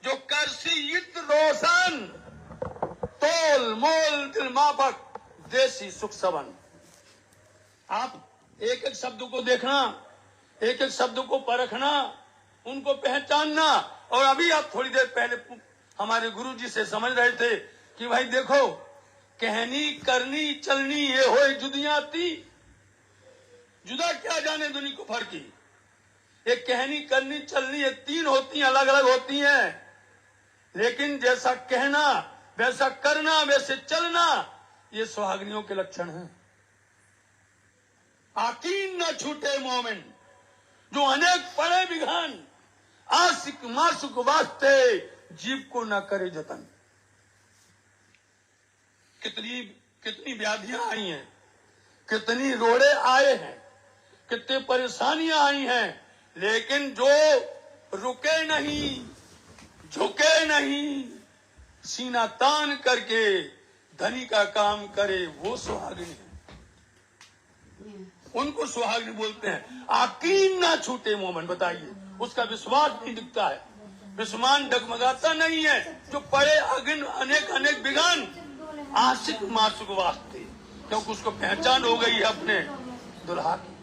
जो करसी इत रोशन, तोल मोल दिल माफक, देसी सुख सबन। आप एक एक शब्द को देखना, एक एक शब्द को परखना, उनको पहचानना। और अभी आप थोड़ी देर पहले हमारे गुरु जी से समझ रहे थे कि भाई देखो, कहनी करनी चलनी ये हो जुदियाती, जुदा क्या जाने दुनिया को फर की। एक कहनी करनी चलनी ये तीन होती हैं, अलग अलग होती हैं, लेकिन जैसा कहना वैसा करना वैसे चलना ये सुहागनियों के लक्षण हैं। आकीन न छूटे मोमिन, जो अनेक पड़े बिघान, आशिक मासुक वास्ते जीव को न करे जतन। कितनी कितनी व्याधियां आई हैं, कितनी रोड़े आए हैं, कितनी परेशानियां आई हैं, लेकिन जो रुके नहीं, झुके नहीं, सीना तान करके धनी का काम करे, वो सुहागिन है। उनको सुहागिन बोलते हैं। आकीन ना छूटे मोमन, बताइए उसका विश्वास नहीं दिखता है, विश्वास डगमगाता नहीं है। जो पड़े अगिन अनेक अनेक बिगान, आशिक मासुक वास्ते, क्योंकि उसको पहचान हो गई है अपने दुल्हा की।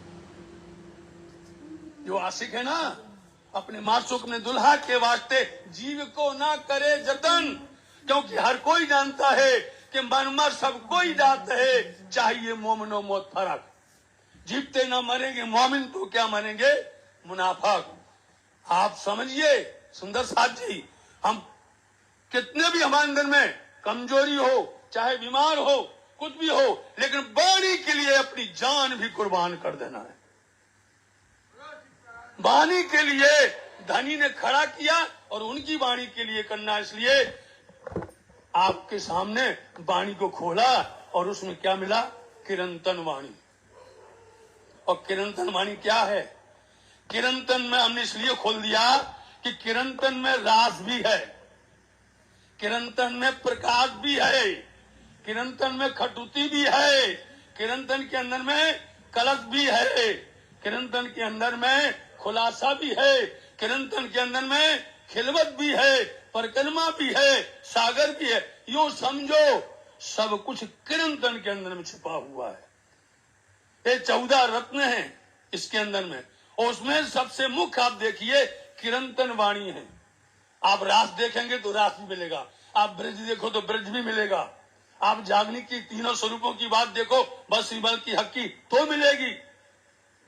जो आशिक है ना, अपने मासुक अपने दुल्हा के वास्ते जीव को ना करे जतन, क्योंकि हर कोई जानता है कि मर सब कोई जात है, चाहिए मोमिनो मौत फरक। जीवते ना मरेंगे मोमिन तो क्या मरेंगे मुनाफिक। आप समझिए सुंदर साथ जी, हम कितने भी हमारे अंदर में कमजोरी हो, चाहे बीमार हो, कुछ भी हो, लेकिन वाणी के लिए अपनी जान भी कुर्बान कर देना है। वाणी के लिए धनी ने खड़ा किया और उनकी वाणी के लिए करना। इसलिए आपके सामने वाणी को खोला और उसमें क्या मिला? किरंतन वाणी। और किरंतन वाणी क्या है? किरंतन में हमने इसलिए खोल दिया कि किरंतन में रास भी है, किरंतन में प्रकाश भी है, किरंतन में खटुती भी है, किरंतन के अंदर में कलश भी है, किरंतन के अंदर में खुलासा भी है, किरंतन के अंदर में खिलवत भी है, परिक्रमा भी है, सागर भी है। यूं समझो सब कुछ किरंतन के अंदर में छिपा हुआ है। ये 14 रत्न हैं इसके अंदर में, और उसमें सबसे मुख्य आप देखिए किरंतन वाणी है। आप रास देखेंगे तो रास भी मिलेगा, आप ब्रज देखो तो ब्रज भी मिलेगा, आप जागनी की तीनों स्वरूपों की बात देखो, बस बल की हक्की तो मिलेगी।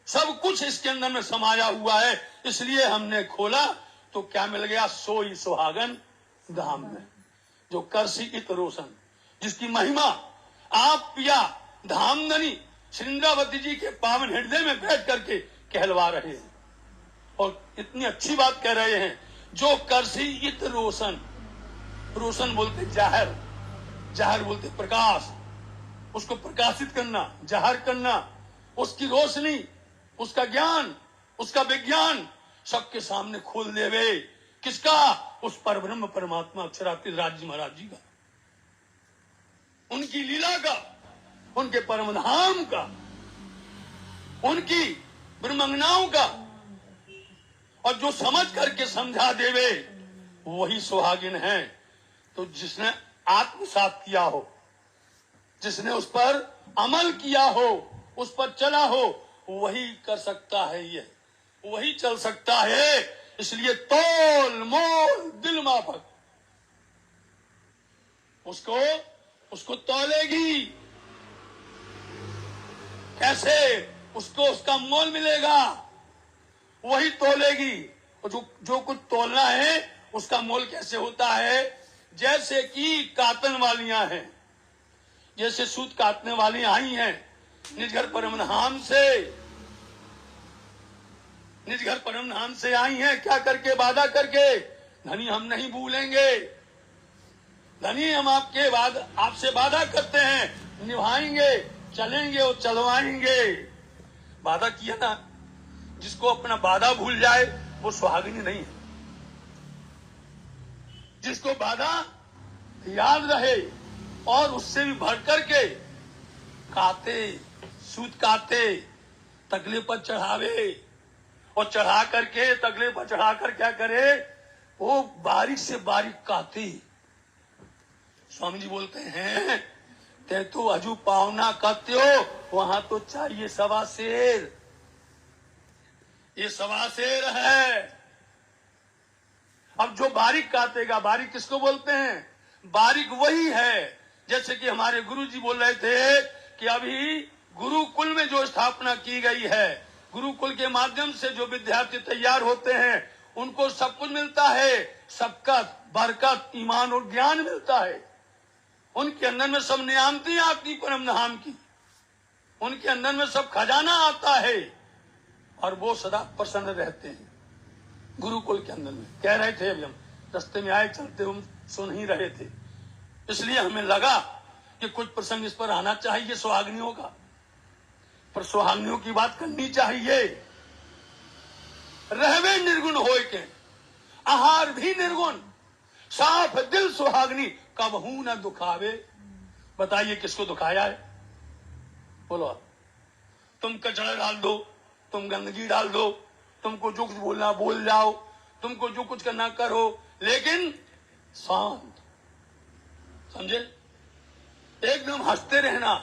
सब कुछ इसके अंदर में समाया हुआ है। इसलिए हमने खोला तो क्या मिल गया? सोई सुहागन धाम में, जो करसी इत रोशन, जिसकी महिमा आप पिया धामधनी श्रृंगावती जी के पावन हृदय में बैठ करके कहलवा रहे हैं। और इतनी अच्छी बात कह रहे हैं, जो करसी इत रोशन, रोशन बोलते जाहिर, जाहिर बोलते प्रकाश, उसको प्रकाशित करना, जाहिर करना, उसकी रोशनी, उसका ज्ञान, उसका विज्ञान सबके सामने खोल देवे। किसका? उस परब्रह्म परमात्मा अक्षरातीत राज्य महाराज जी का, उनकी लीला का, उनके परम धाम का, उनकी ब्रह्मंगनाओं का। और जो समझ करके समझा देवे वही सुहागिन है। तो जिसने आत्मसात किया हो, जिसने उस पर अमल किया हो, उस पर चला हो, वही कर सकता है, ये वही चल सकता है। इसलिए तोल मोल दिल माफक, उसको तौलेगी। कैसे? उसको उसका मोल मिलेगा, वही तोलेगी। और जो कुछ तोलना है उसका मोल कैसे होता है? जैसे कि कातन वालियां हैं, जैसे सूत काटने वाली आई हैं निज घर परम धाम से, निज घर परम धाम से आई हैं, क्या करके? वादा करके, धनी हम नहीं भूलेंगे, धनी हम आपसे वादा करते हैं, निभाएंगे, चलेंगे और चलवाएंगे। वादा किया ना, जिसको अपना वादा भूल जाए वो सुहागिनी नहीं है। जिसको वादा याद रहे और उससे भी भर करके काते, सूत काते, तगले पर चढ़ावे, और चढ़ा करके तगले पर चढ़ाकर क्या करे? वो बारीक से बारीक काती। स्वामी जी बोलते हैं ते तो अजू पावना कहते हो, वहां तो चाहिए सवा शेर। ये सवा शेर है। अब जो बारीक काटेगा, बारीक किसको बोलते हैं? बारीक वही है। जैसे कि हमारे गुरु जी बोल रहे थे कि अभी गुरुकुल में जो स्थापना की गई है, गुरुकुल के माध्यम से जो विद्यार्थी तैयार होते हैं उनको सब कुछ मिलता है, सबकत, बरकत, ईमान और ज्ञान मिलता है। उनके अंदर में सब नियामती आती परम धाम की, उनके अंदर में सब खजाना आता है और वो सदा प्रसन्न रहते हैं। गुरुकुल के अंदर में कह रहे थे, अभी हम रास्ते में आए, चलते हम सुन ही रहे थे, इसलिए हमें लगा कि कुछ प्रसंग इस पर आना चाहिए सुहागनियों का। पर सुहागनियों की बात करनी चाहिए। रहवे निर्गुण होय के, आहार भी निर्गुण, साफ दिल सुहागनी कबहू न दुखावे। बताइए किसको दुखाया है? बोलो आप। तुम कचरा डाल दो, तुम गंदगी डाल दो, तुमको जो कुछ बोलना बोल जाओ, तुमको जो कुछ करना करो, लेकिन शांत, समझे, एकदम हंसते रहना।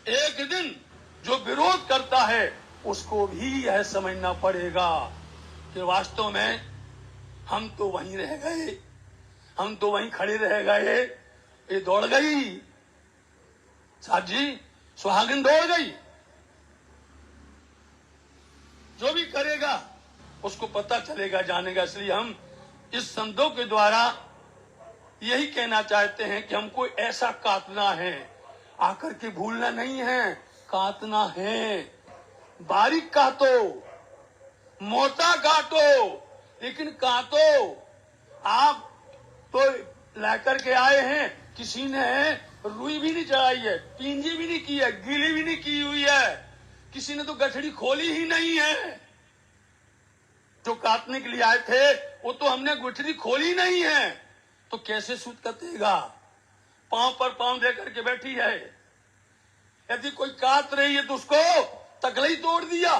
एक दिन जो विरोध करता है उसको भी यह समझना पड़ेगा कि वास्तव में हम तो वहीं रह गए, हम तो वहीं खड़े रह गए, ये दौड़ गई साहब जी, सुहागिन दौड़ गई। जो भी करेगा उसको पता चलेगा, जानेगा। इसलिए हम इस संतों के द्वारा यही कहना चाहते हैं कि हमको ऐसा काटना है, आकर के भूलना नहीं है, काटना है। बारीक काटो, मोटा काटो, लेकिन काटो। आप तो लेकर के आए हैं, किसी ने रुई भी नहीं चढ़ाई है, पींजी भी नहीं की है, गीली भी नहीं की हुई है, किसी ने तो गठड़ी खोली ही नहीं है। जो काटने के लिए आए थे वो तो हमने गठड़ी खोली नहीं है, तो कैसे सूत कटेगा? पांव पर पांव दे करके बैठी है। यदि कोई काट रही है तो उसको तकली तोड़ दिया,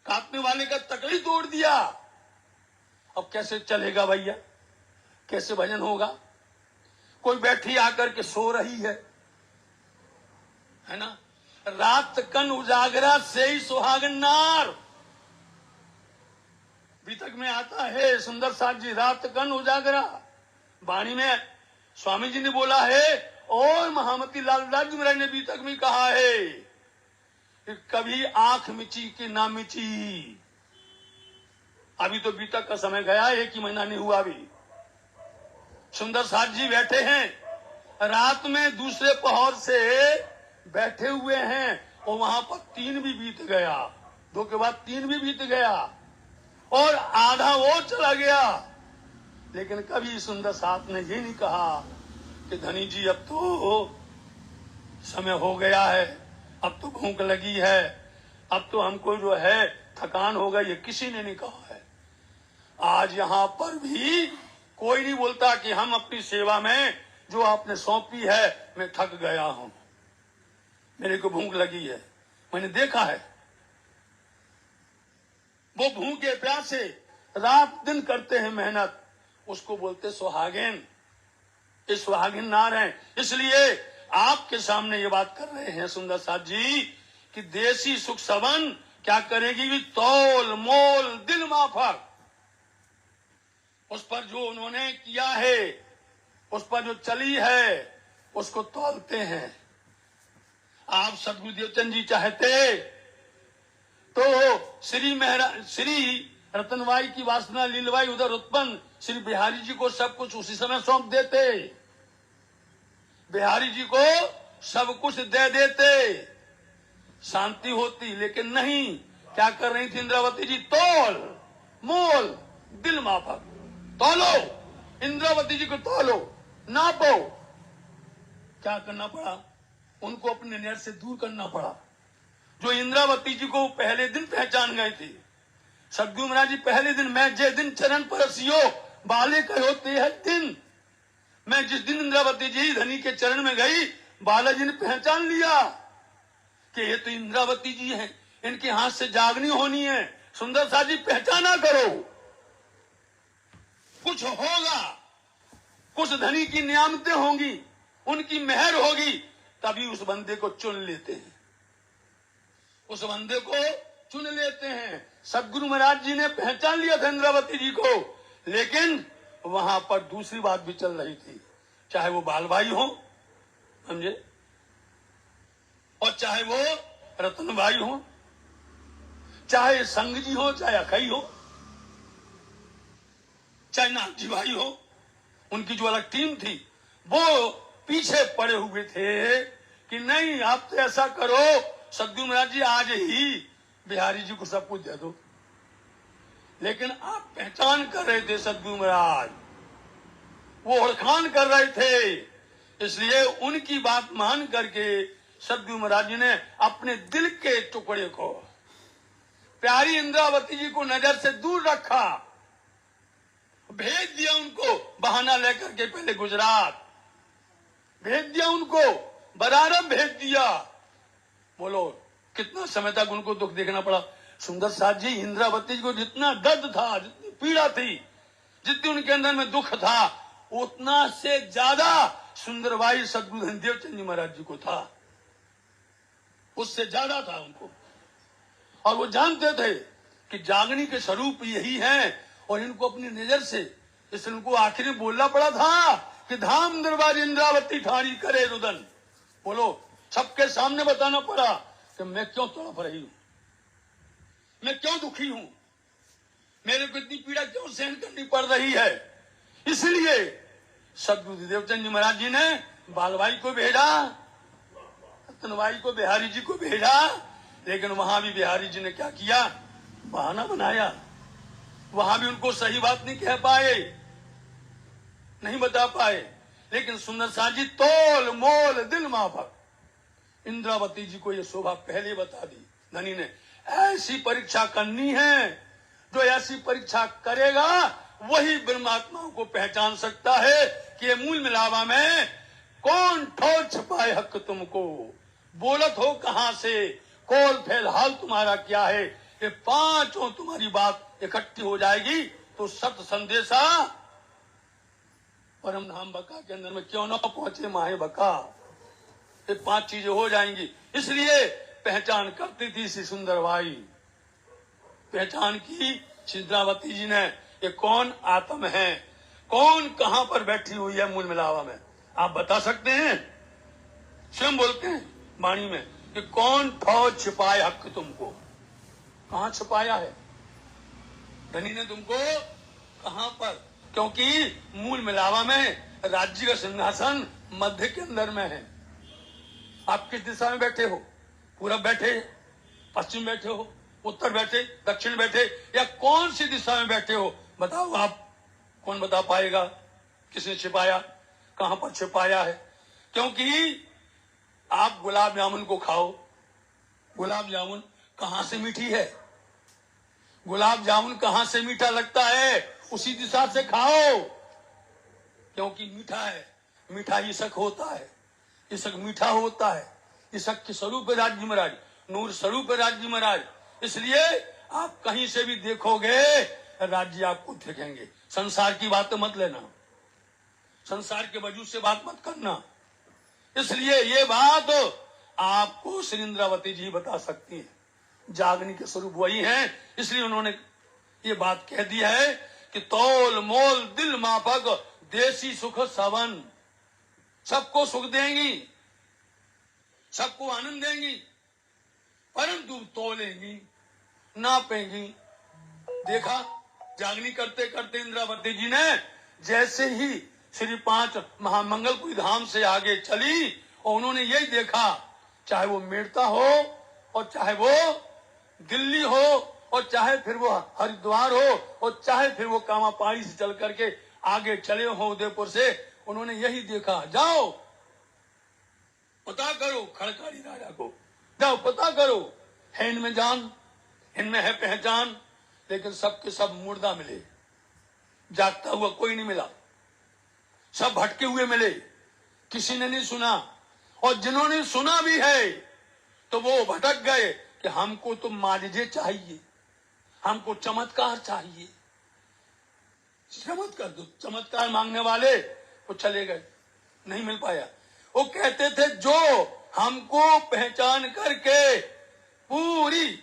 काटने वाले का तकली तोड़ दिया। अब कैसे चलेगा भैया? कैसे भजन होगा? कोई बैठी आकर के सो रही है ना, रात कन उजागरा से ही सुहागन नार। बीतक में आता है सुंदर साथ जी, रात कन उजागरा। वाणी में स्वामी जी ने बोला है और महामती लाल राज महाराज ने बीतक में कहा है कि कभी आंख मिची कि ना मिची। अभी तो बीतक का समय गया, 1 ही महीना नहीं हुआ। अभी सुंदर साथ जी बैठे हैं, रात में दूसरे पहर से बैठे हुए हैं और वहां पर 3 भी बीत गया, 2 के बाद 3 भी बीत गया और आधा वो चला गया। लेकिन कभी सुंदर साथ ने ये नहीं कहा कि धनी जी अब तो समय हो गया है, अब तो भूख लगी है, अब तो हमको जो है थकान हो गई है, किसी ने नहीं कहा है। आज यहाँ पर भी कोई नहीं बोलता कि हम अपनी सेवा में जो आपने सौंपी है, मैं थक गया हूं, मेरे को भूख लगी है। मैंने देखा है वो भूखे प्यासे रात दिन करते हैं मेहनत, उसको बोलते सुहागिन। ये सुहागिन नार है। इसलिए आपके सामने ये बात कर रहे हैं सुंदर साथ जी कि देसी सुख सबन क्या करेगी भी तौल मोल दिल माफक। उस पर जो उन्होंने किया है, उस पर जो चली है, उसको तौलते हैं। आप सदगुरु देवचंद जी चाहते तो श्री रतनबाई की वासना लीलबाई उधर उत्पन्न श्री बिहारी जी को सब कुछ उसी समय सौंप देते, बिहारी जी को सब कुछ दे देते, शांति होती। लेकिन नहीं, क्या कर रही थी इंद्रावती जी? तौल मोल दिल माफक। तौलो, इंद्रावती जी को तौलो, नापो। क्या करना पड़ा? उनको अपने नैर से दूर करना पड़ा। जो इंद्रावती जी को पहले दिन पहचान गए थे, सदगुरु महाराज जी पहले दिन, मैं जे दिन चरण परसियो बाले कहो ते है दिन। मैं जिस दिन इंद्रावती जी धनी के चरण में गई, बालाजी ने पहचान लिया कि ये तो इंद्रावती जी हैं, इनके हाथ से जागनी होनी है, सुंदर सा जी पहचाना करो, कुछ होगा, कुछ धनी की नियामतें होंगी, उनकी मेहर होगी, तभी उस बंदे को चुन लेते हैं, उस बंदे को चुन लेते हैं। सदगुरु महाराज जी ने पहचान लिया था इंद्रावती जी को, लेकिन वहां पर दूसरी बात भी चल रही थी, चाहे वो बाल भाई हो, समझे, और चाहे वो रतन भाई हो, चाहे संग जी हो, चाहे अखई हो, चाहे नाथजी भाई हो, उनकी जो अलग टीम थी वो पीछे पड़े हुए थे कि नहीं, आप तो ऐसा करो सदगुरु महाराज जी आज ही बिहारी जी को सब कुछ दे दो। लेकिन आप पहचान कर रहे थे सदगुरु महाराज, वो ओळखान कर रहे थे, इसलिए उनकी बात मान करके सदगुरु महाराज जी ने अपने दिल के टुकड़े को, प्यारी इंद्रावती जी को नजर से दूर रखा, भेज दिया उनको बहाना लेकर के, पहले गुजरात भेज दिया उनको, बरारब भेज दिया। बोलो कितना समय तक उनको दुख देखना पड़ा। सुंदर साथ जी, इंद्रावती जी को जितना दर्द था, जितनी पीड़ा थी, जितनी उनके अंदर में दुख था, उतना से ज्यादा सुंदरबाई सदगुरु धनदेव चंद जी महाराज जी को था, उससे ज्यादा था उनको। और वो जानते थे कि जागनी के स्वरूप यही है, और इनको अपनी नजर से, इसलिए उनको आखिर में बोलना पड़ा था कि धाम दरबार इंद्रावती ठाणी करे रुदन। बोलो, सबके सामने बताना पड़ा कि मैं क्यों तड़प रही हूं, मैं क्यों दुखी हूं, मेरे को इतनी पीड़ा क्यों सहन करनी पड़ रही है। इसलिए सदगुरु देवचंद जी महाराज जी ने बालभाई को भेजा, रतनभाई को, बिहारी जी को भेजा, लेकिन वहां भी बिहारी जी ने क्या किया, बहाना बनाया। वहां भी उनको सही बात नहीं कह पाए, नहीं बता पाए। लेकिन सुंदर सा जी तोल मोल दिल माफक, इंद्रावती जी को यह शोभा पहले बता दी धनी ने, ऐसी परीक्षा करनी है, जो ऐसी परीक्षा करेगा वही ब्रह्मात्माओं को पहचान सकता है कि ये मूल मिलावा में कौन ठोर छपाए हक तुमको, बोलत हो कहां से, कौल फैल हाल तुम्हारा क्या है। ये पांचों तुम्हारी बात इकट्ठी हो जाएगी तो सत संदेशा परम धाम बका के अंदर में क्यों ना पहुंचे माहे बका, ये पांच चीजें हो जाएंगी। इसलिए पहचान करती थी श्री सुंदरबाई, पहचान की इंद्रावती जी ने, ये कौन आत्म है, कौन कहां पर बैठी हुई है मूल मिलावा में, आप बता सकते हैं। स्वयं बोलते हैं वाणी में कि कौन फौज छिपाए हक तुमको, कहां छिपाया है धनी ने तुमको, कहां पर, क्योंकि मूल मिलावा में राज्य का सिंहासन मध्य के अंदर में है। आप किस दिशा में बैठे हो, पूरब बैठे, पश्चिम बैठे हो, उत्तर बैठे, दक्षिण बैठे, या कौन सी दिशा में बैठे हो, बताओ आप, कौन बता पाएगा किसने छिपाया, कहां पर छिपाया है। क्योंकि आप गुलाब जामुन को खाओ, गुलाब जामुन कहां से मीठी है, गुलाब जामुन कहां से मीठा लगता है, उसी दिशा से खाओ, क्योंकि मीठा है, मीठा इसक होता है, इसक मीठा होता है, इसक के स्वरूप है राज्य महाराज, नूर स्वरूप है राज्य महाराज। इसलिए आप कहीं से भी देखोगे राज्य आपको दिखेंगे। संसार की बात मत लेना, संसार के वजूद से बात मत करना। इसलिए ये बात आपको श्री इंद्रावती जी बता सकती है, जागनी के स्वरूप वही है। इसलिए उन्होंने ये बात कह दी है कि तौल मोल दिल माफक देसी सुख सवन, सबको सुख देंगी, सबको आनंद देंगी, परंतु तोलेंगी, नापेंगी। देखा, जागनी करते करते इंद्रावती जी ने जैसे ही श्री 5 महामंगलपुरी धाम से आगे चली, और उन्होंने यही देखा, चाहे वो मेड़ता हो, और चाहे वो दिल्ली हो, और चाहे फिर वो हरिद्वार हो, और चाहे फिर वो कामापाड़ी से चल करके आगे चले हो उदयपुर से, उन्होंने यही देखा, जाओ पता करो खड़काली राजा को, जाओ पता करो, है इनमें जान, इनमें है पहचान। लेकिन सबके सब मुर्दा मिले, जागता हुआ कोई नहीं मिला, सब भटके हुए मिले, किसी ने नहीं सुना। और जिन्होंने सुना भी है तो वो भटक गए कि हमको तो मालिजे चाहिए, हमको चमत्कार चाहिए, चमत्कार दो। चमत्कार मांगने वाले वो चले गए, नहीं मिल पाया। वो कहते थे जो हमको पहचान करके पूरी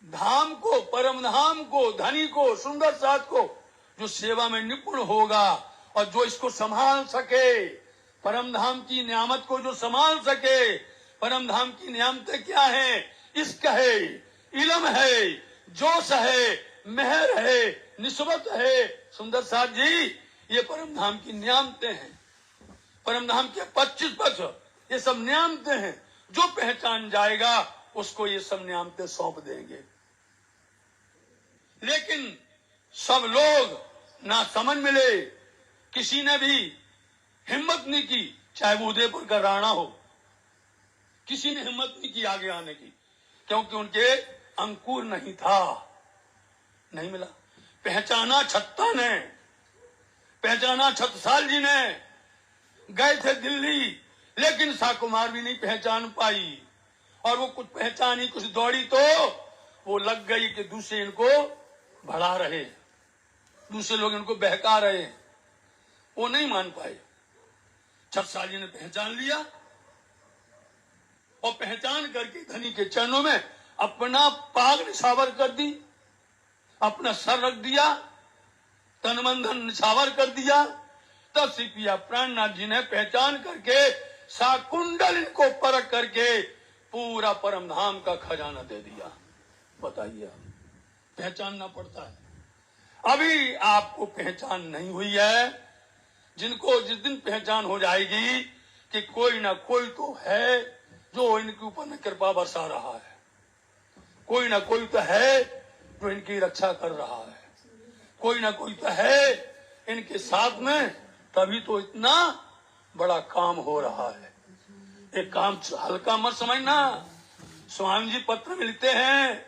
धाम को, परम धाम को, धनी को, सुंदर साथ को, जो सेवा में निपुण होगा और जो इसको संभाल सके, परम धाम की नियामत को जो संभाल सके। परम धाम की नियामतें क्या है? इश्क है, इल्म है, जोश है, मेहर है, निस्बत है। सुंदर साथ जी, ये परम धाम की नियामतें हैं। परम धाम के 25 पक्ष, ये सब नियामतें हैं। जो पहचान जाएगा उसको ये सब नियामतें सौंप देंगे। लेकिन सब लोग ना समझ मिले, किसी ने भी हिम्मत नहीं की, चाहे वो उदयपुर का राणा हो, किसी ने हिम्मत नहीं की आगे आने की, क्योंकि उनके अंकुर नहीं था, नहीं मिला। पहचाना छत्ता ने, पहचाना छत्रसाल जी ने, गए थे दिल्ली, लेकिन साकुमार भी नहीं पहचान पाई। और वो कुछ पहचानी, कुछ दौड़ी तो वो लग गई कि दूसरे इनको बढ़ा रहे, दूसरे लोग इनको बहका रहे, वो नहीं मान पाए। छत्रसाल जी ने पहचान लिया और पहचान करके धनी के चरणों में अपना पाग निछावर कर दी, अपना सर रख दिया, तन मन धन निछावर कर दिया। तब सिपिया प्राणनाथ जी ने पहचान करके साकुंडल इनको परख करके पूरा परम धाम का खजाना दे दिया। बताइए, पहचानना पड़ता है। अभी आपको पहचान नहीं हुई है, जिनको जिस दिन पहचान हो जाएगी कि कोई ना कोई तो है जो इनके ऊपर न कृपा बरसा रहा है, कोई ना कोई तो है जो इनकी रक्षा कर रहा है, कोई ना कोई तो है इनके साथ में, तभी तो इतना बड़ा काम हो रहा है। एक काम हल्का मत समझना। स्वामी जी पत्र मिलते हैं,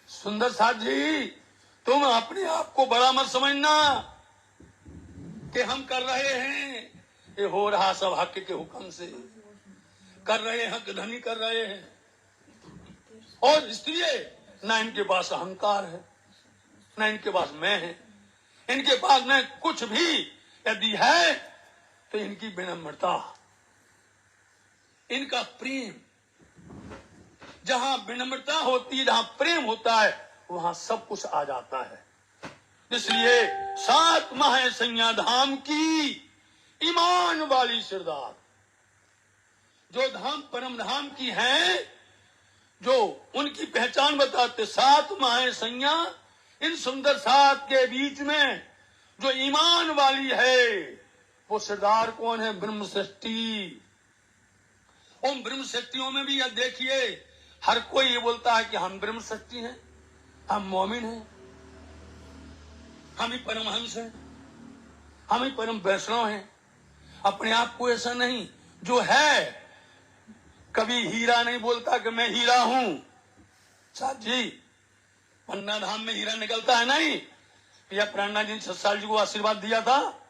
सुंदर साथ जी तुम अपने आप को बड़ा मत समझना कि हम कर रहे हैं, ये हो रहा सब हक के हुक्म से कर रहे हैं, धनी कर रहे हैं। और इसलिए ना इनके पास अहंकार है, ना इनके पास मैं है, इनके पास में कुछ भी यदि है तो इनकी विनम्रता, इनका प्रेम। जहां विनम्रता होती है, जहां प्रेम होता है, वहां सब कुछ आ जाता है। इसलिए 7 माह संज्ञा धाम की ईमान वाली सरदार, जो धाम परम धाम की हैं, जो उनकी पहचान बताते 7 माह संज्ञा, इन सुंदर सात के बीच में जो ईमान वाली है, वो सरदार कौन है? ब्रह्म सृष्टि। उन ब्रह्म शक्तियों में भी यह देखिए, हर कोई ये बोलता है कि हम ब्रह्म शक्ति हैं, हम मोमिन हैं, हम ही परमहंस हैं, हम ही परम वैष्णव हैं। अपने आप को ऐसा नहीं, जो है कभी हीरा नहीं बोलता कि मैं हीरा हूं। साथ जी, पन्ना धाम में हीरा निकलता है नहीं? या प्राणनाथ जी 6 साल जी को आशीर्वाद दिया था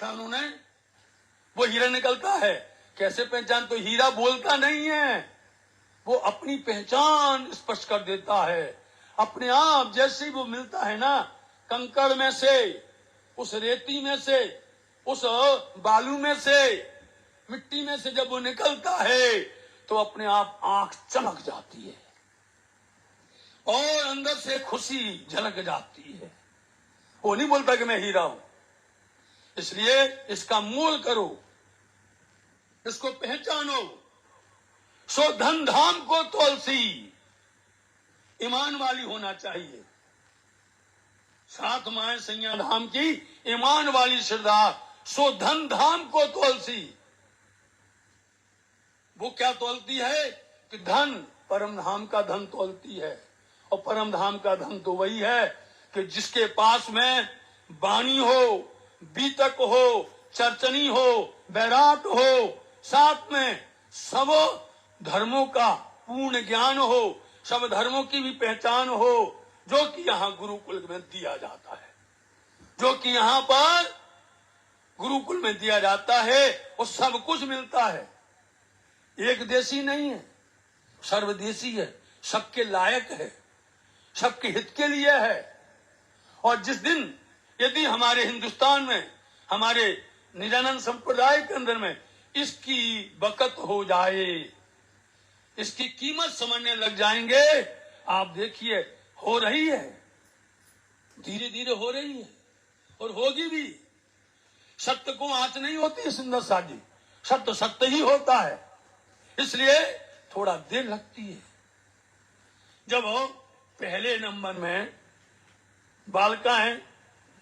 उन्होंने, वो हीरा निकलता है। कैसे पहचान? तो हीरा बोलता नहीं है, वो अपनी पहचान स्पष्ट कर देता है अपने आप। जैसे ही वो मिलता है ना, कंकड़ में से, उस रेती में से, उस बालू में से, मिट्टी में से जब वो निकलता है तो अपने आप आंख चमक जाती है और अंदर से खुशी झलक जाती है। वो नहीं बोलता कि मैं हीरा हूं। इसलिए इसका मोल करो, इसको पहचानो। सो धन धाम को तुलसी, ईमान वाली होना चाहिए। 7 माह संज्ञा धाम की ईमान वाली सरदार, सो धन धाम को तुलसी। वो क्या तोलती है? कि धन, परम धाम का धन तोलती है। और परम धाम का धन तो वही है कि जिसके पास में वाणी हो, बीतक हो, चर्चनी हो, बैराट हो, साथ में सब धर्मों का पूर्ण ज्ञान हो, सब धर्मों की भी पहचान हो, जो कि यहाँ गुरुकुल में दिया जाता है, जो कि यहाँ पर गुरुकुल में दिया जाता है, वो सब कुछ मिलता है। एक देशी नहीं है, सर्वदेशी है, सबके लायक है, सबके हित के लिए है। और जिस दिन यदि हमारे हिंदुस्तान में, हमारे निजानंद संप्रदाय के अंदर में इसकी बकत हो जाए, इसकी कीमत समझने लग जाएंगे, आप देखिए हो रही है, धीरे धीरे हो रही है और होगी भी। सत्य को आंच नहीं होती है सुंदर साथ जी, सत्य सत्य ही होता है, इसलिए थोड़ा देर लगती है। जब पहले नंबर में बालिकाएं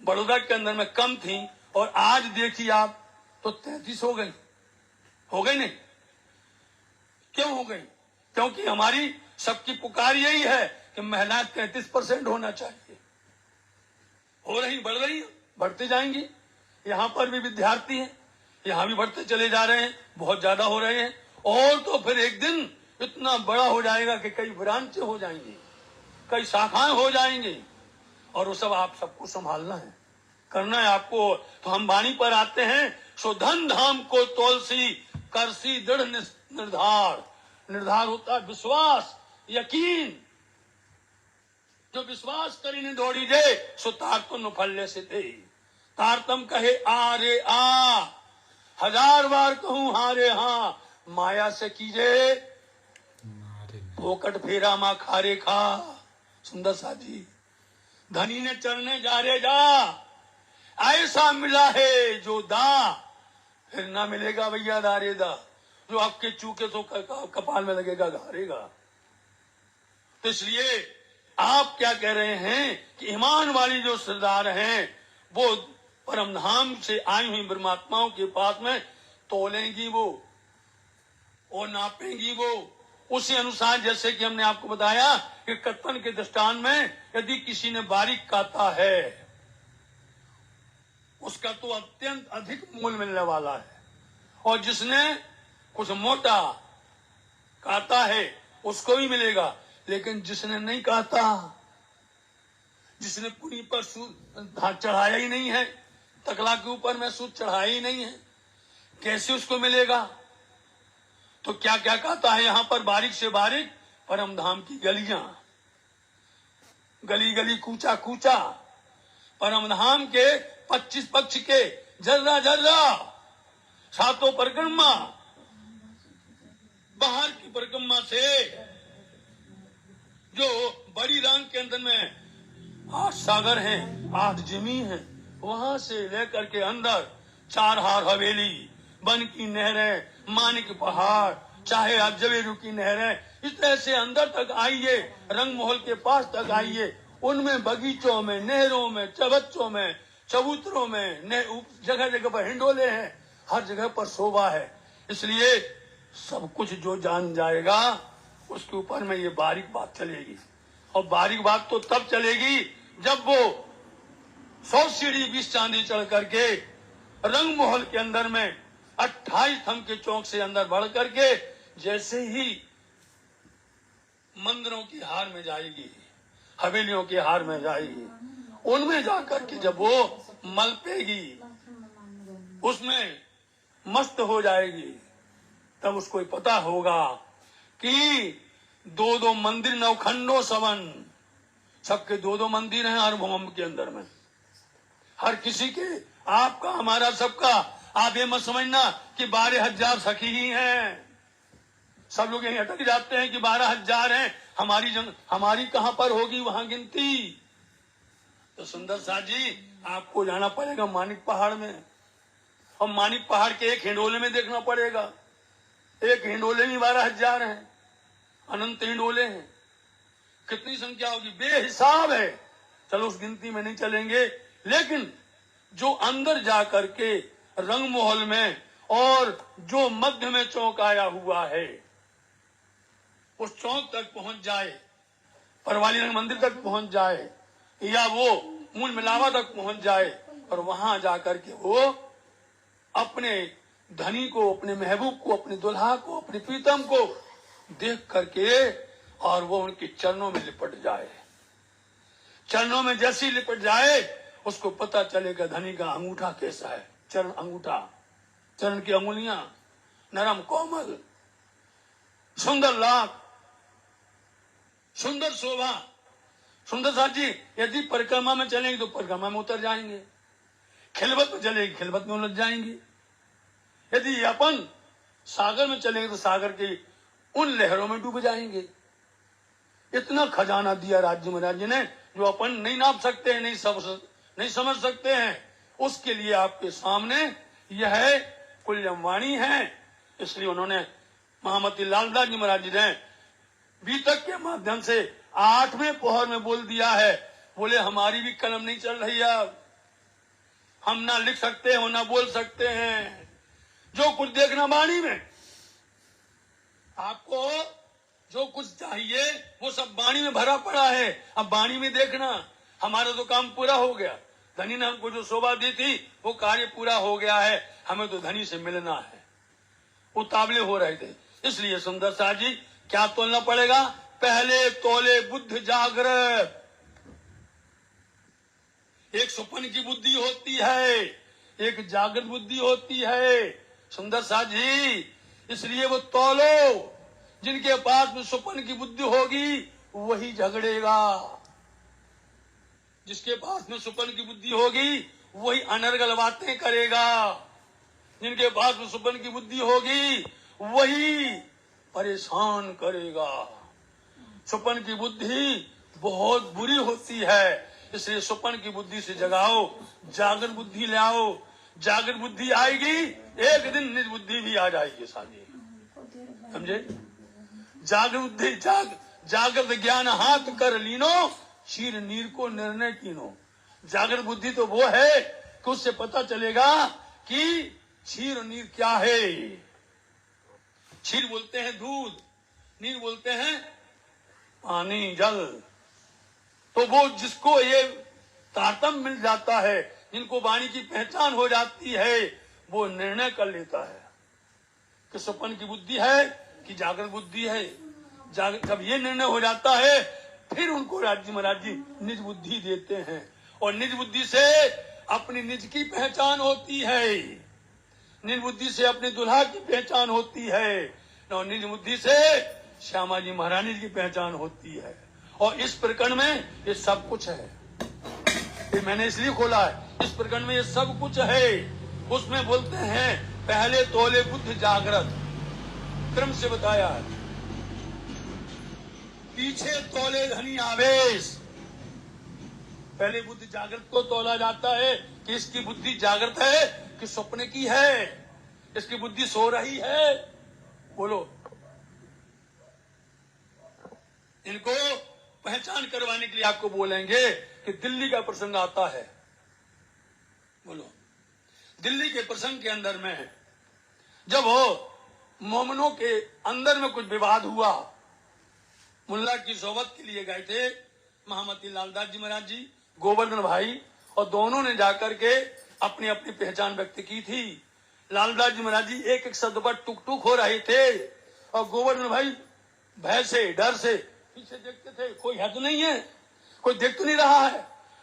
बड़ौदा के अंदर में कम थी और आज देखिए आप तो 33 हो गई नहीं? क्यों हो गई? क्योंकि हमारी सबकी पुकार यही है कि महिलाएं 33% होना चाहिए। हो रही, बढ़ रही, बढ़ते जाएंगी। यहाँ पर भी विद्यार्थी हैं, यहाँ भी बढ़ते चले जा रहे हैं, बहुत ज्यादा हो रहे हैं। और तो फिर एक दिन इतना बड़ा हो जाएगा कि कई ब्रांचें हो जाएंगी, कई शाखाएं हो जाएंगी, और वो सब आप सबको संभालना है, करना है आपको। तो हम वाणी पर आते हैं, सो धन धाम को तोलसी करसी दृढ़ निर्धार। निर्धार होता है विश्वास, यकीन। जो विश्वास करी ने दौड़ी जे सो तार तो नुफल्य से थे। तारतम कहे आ रे आ, 1000 बार कहूं हारे हाँ, माया से कीजे फोकट फेरा मा खारे खा। सुंदर साजी, धनी ने चरने जा रे जा, ऐसा मिला है जो दा, फिर ना मिलेगा भैया दारे दा। जो आपके चूके तो कपाल में लगेगा, घारेगा। तो इसलिए आप क्या कह रहे हैं कि ईमान वाली जो सरदार हैं वो परम धाम से आई हुई ब्रह्मात्माओं के पास में तोलेंगी वो और नापेंगी वो उसी अनुसार। जैसे कि हमने आपको बताया कि कत्तन के दृष्टांत में यदि किसी ने बारीक काता है उसका तो अत्यंत अधिक मूल मिलने वाला है, और जिसने कुछ मोटा काता है उसको भी मिलेगा। लेकिन जिसने नहीं काता, जिसने पुरी पर सूत चढ़ाया ही नहीं है, तकला के ऊपर में सूत चढ़ाया ही नहीं है, कैसे उसको मिलेगा? तो क्या क्या कहता है यहाँ पर, बारीक से बारीक परम धाम की गलियां, गली गली कूचा कूचा, परम धाम के 25 पक्ष के जर्रा जर्रा, सातों परिक्रमा, बाहर की परिक्रमा से जो बड़ी रांग के अंदर में 8 सागर हैं, 8 जिमी हैं, वहां से लेकर के अंदर 4 हार हवेली, बन की नहरें, मानिक पहाड़, चाहे अजवेरू की नहरें, इस तरह से अंदर तक आइए, रंग महल के पास तक आइए। उनमें बगीचों में, नहरों में, चबच्चों में, चबूतरों में, जगह जगह पर हिंडोले हैं, हर जगह पर शोभा है। इसलिए सब कुछ जो जान जाएगा उसके ऊपर में ये बारीक बात चलेगी। और बारीक बात तो तब चलेगी जब वो 100 सीढ़ी 20 चांदी चढ़ करके रंग महल के अंदर में 28 थंब के चौक से अंदर बढ़ करके जैसे ही मंदिरों की हार में जाएगी, हवेलियों के हार में जाएगी, उनमें जाकर के जब वो मलपेगी, उसमें मस्त हो जाएगी, तब उसको पता होगा कि 2-2 मंदिर नवखंडो सवन, सबके 2-2 मंदिर हैं हर भूम के अंदर में, हर किसी के, आपका हमारा सबका। आप ये मत समझना कि 12,000 सखी ही हैं। सब लोग यहीं अटक जाते हैं कि 12,000 हैं, हमारी कहां पर होगी वहां गिनती। तो सुंदर साथ जी, आपको जाना पड़ेगा मानिक पहाड़ में, और मानिक पहाड़ के एक हिंडोले में देखना पड़ेगा। एक हिंडोले में 12,000 हैं, अनंत हिंडोले हैं, कितनी संख्या होगी बेहिसाब है। चलो उस गिनती में नहीं चलेंगे, लेकिन जो अंदर जा करके रंग महल में और जो मध्य में चौक आया हुआ है उस चौक तक पहुंच जाए, परवाली रंग मंदिर तक पहुंच जाए, या वो मूल मिलावा तक पहुंच जाए, और वहां जाकर के वो अपने धनी को, अपने महबूब को, अपने दुल्हा को, अपने प्रीतम को देख करके और वो उनके चरणों में लिपट जाए। चरणों में जैसी लिपट जाए उसको पता चलेगा धनी का अंगूठा कैसा है। चरण अंगूठा, चरण की अंगुलियां नरम कोमल, सुंदर लाख, सुंदर शोभा, सुंदर साथ जी यदि परिक्रमा में चलेंगे तो परिक्रमा में उतर जाएंगे, खिलवत में चलेंगे खिलवत में उलझ जाएंगे। यदि अपन सागर में चलेंगे तो सागर की उन लहरों में डूब जाएंगे। इतना खजाना दिया राज्य महाराज जी ने जो अपन नहीं नाप सकते हैं, नहीं समझ सकते हैं। उसके लिए आपके सामने यह कुल्लम वाणी है। इसलिए उन्होंने महामती लालदास जी महाराज जी ने बीतक के माध्यम से 8वें पोहर में बोल दिया है। बोले हमारी भी कलम नहीं चल रही है, हम ना लिख सकते हैं ना बोल सकते हैं। जो कुछ देखना वाणी में, आपको जो कुछ चाहिए वो सब वाणी में भरा पड़ा है। अब वाणी में देखना, हमारा तो काम पूरा हो गया। धनी ने हमको जो शोभा दी थी वो कार्य पूरा हो गया है। हमें तो धनी से मिलना है। उतावले हो रहे थे, इसलिए सुंदर साथ जी क्या तोलना पड़ेगा? पहले तोले बुद्ध जागृत। एक सुपन की बुद्धि होती है, एक जागृत बुद्धि होती है सुंदर साथ जी। इसलिए वो तोलो। जिनके पास में सुपन की बुद्धि होगी वही झगड़ेगा, जिसके पास में सुपन की बुद्धि होगी वही अनर्गल बातें करेगा, जिनके पास में सुपन की बुद्धि होगी वही परेशान करेगा। सुपन की बुद्धि बहुत बुरी होती है, इसलिए सुपन की बुद्धि से जगाओ, जागृत बुद्धि ले आओ। जागृत बुद्धि आएगी, एक दिन निज बुद्धि भी आ जाएगी साथी, समझे? जागृत बुद्धि जागृत ज्ञान हाथ कर लीनो, क्षीर नीर को निर्णय कीनो। जागृत बुद्धि तो वो है कि उससे पता चलेगा कि क्षीर नीर क्या है। क्षीर बोलते हैं दूध, नीर बोलते हैं पानी जल। तो वो जिसको ये तारतम्य मिल जाता है, जिनको वाणी की पहचान हो जाती है, वो निर्णय कर लेता है कि सुपन की बुद्धि है कि जागृत बुद्धि है। जब ये निर्णय हो जाता है फिर उनको राज्य महाराज जी निज बुद्धि देते हैं, और निज बुद्धि से अपनी निज की पहचान होती है, निज बुद्धि से अपने दुल्हा की पहचान होती है, और निज बुद्धि से श्यामा जी महारानी की पहचान होती है। और इस प्रकरण में ये सब कुछ है। ये मैंने इसलिए खोला है, इस प्रकरण में ये सब कुछ है। उसमें बोलते हैं पहले तोले बुद्ध जागृत, क्रम से बताया है। पीछे तोले धनी आवेश। पहले बुद्धि जागृत को तोला जाता है कि इसकी बुद्धि जागृत है कि सपने की है, इसकी बुद्धि सो रही है। बोलो, इनको पहचान करवाने के लिए आपको बोलेंगे कि दिल्ली का प्रसंग आता है। बोलो, दिल्ली के प्रसंग के अंदर में जब हो मोमनों के अंदर में कुछ विवाद हुआ, मुल्ला की सोबत के लिए गए थे महामती लालदास जी महाराज जी, गोवर्धन भाई, और दोनों ने जाकर के अपनी अपनी पहचान व्यक्त की थी। लालदास जी महाराज जी एक एक शब्द पर टुक टुक हो रहे थे, और गोवर्धन भाई भय से डर से पीछे देखते थे, कोई है तो नहीं है, कोई देख तो नहीं रहा है,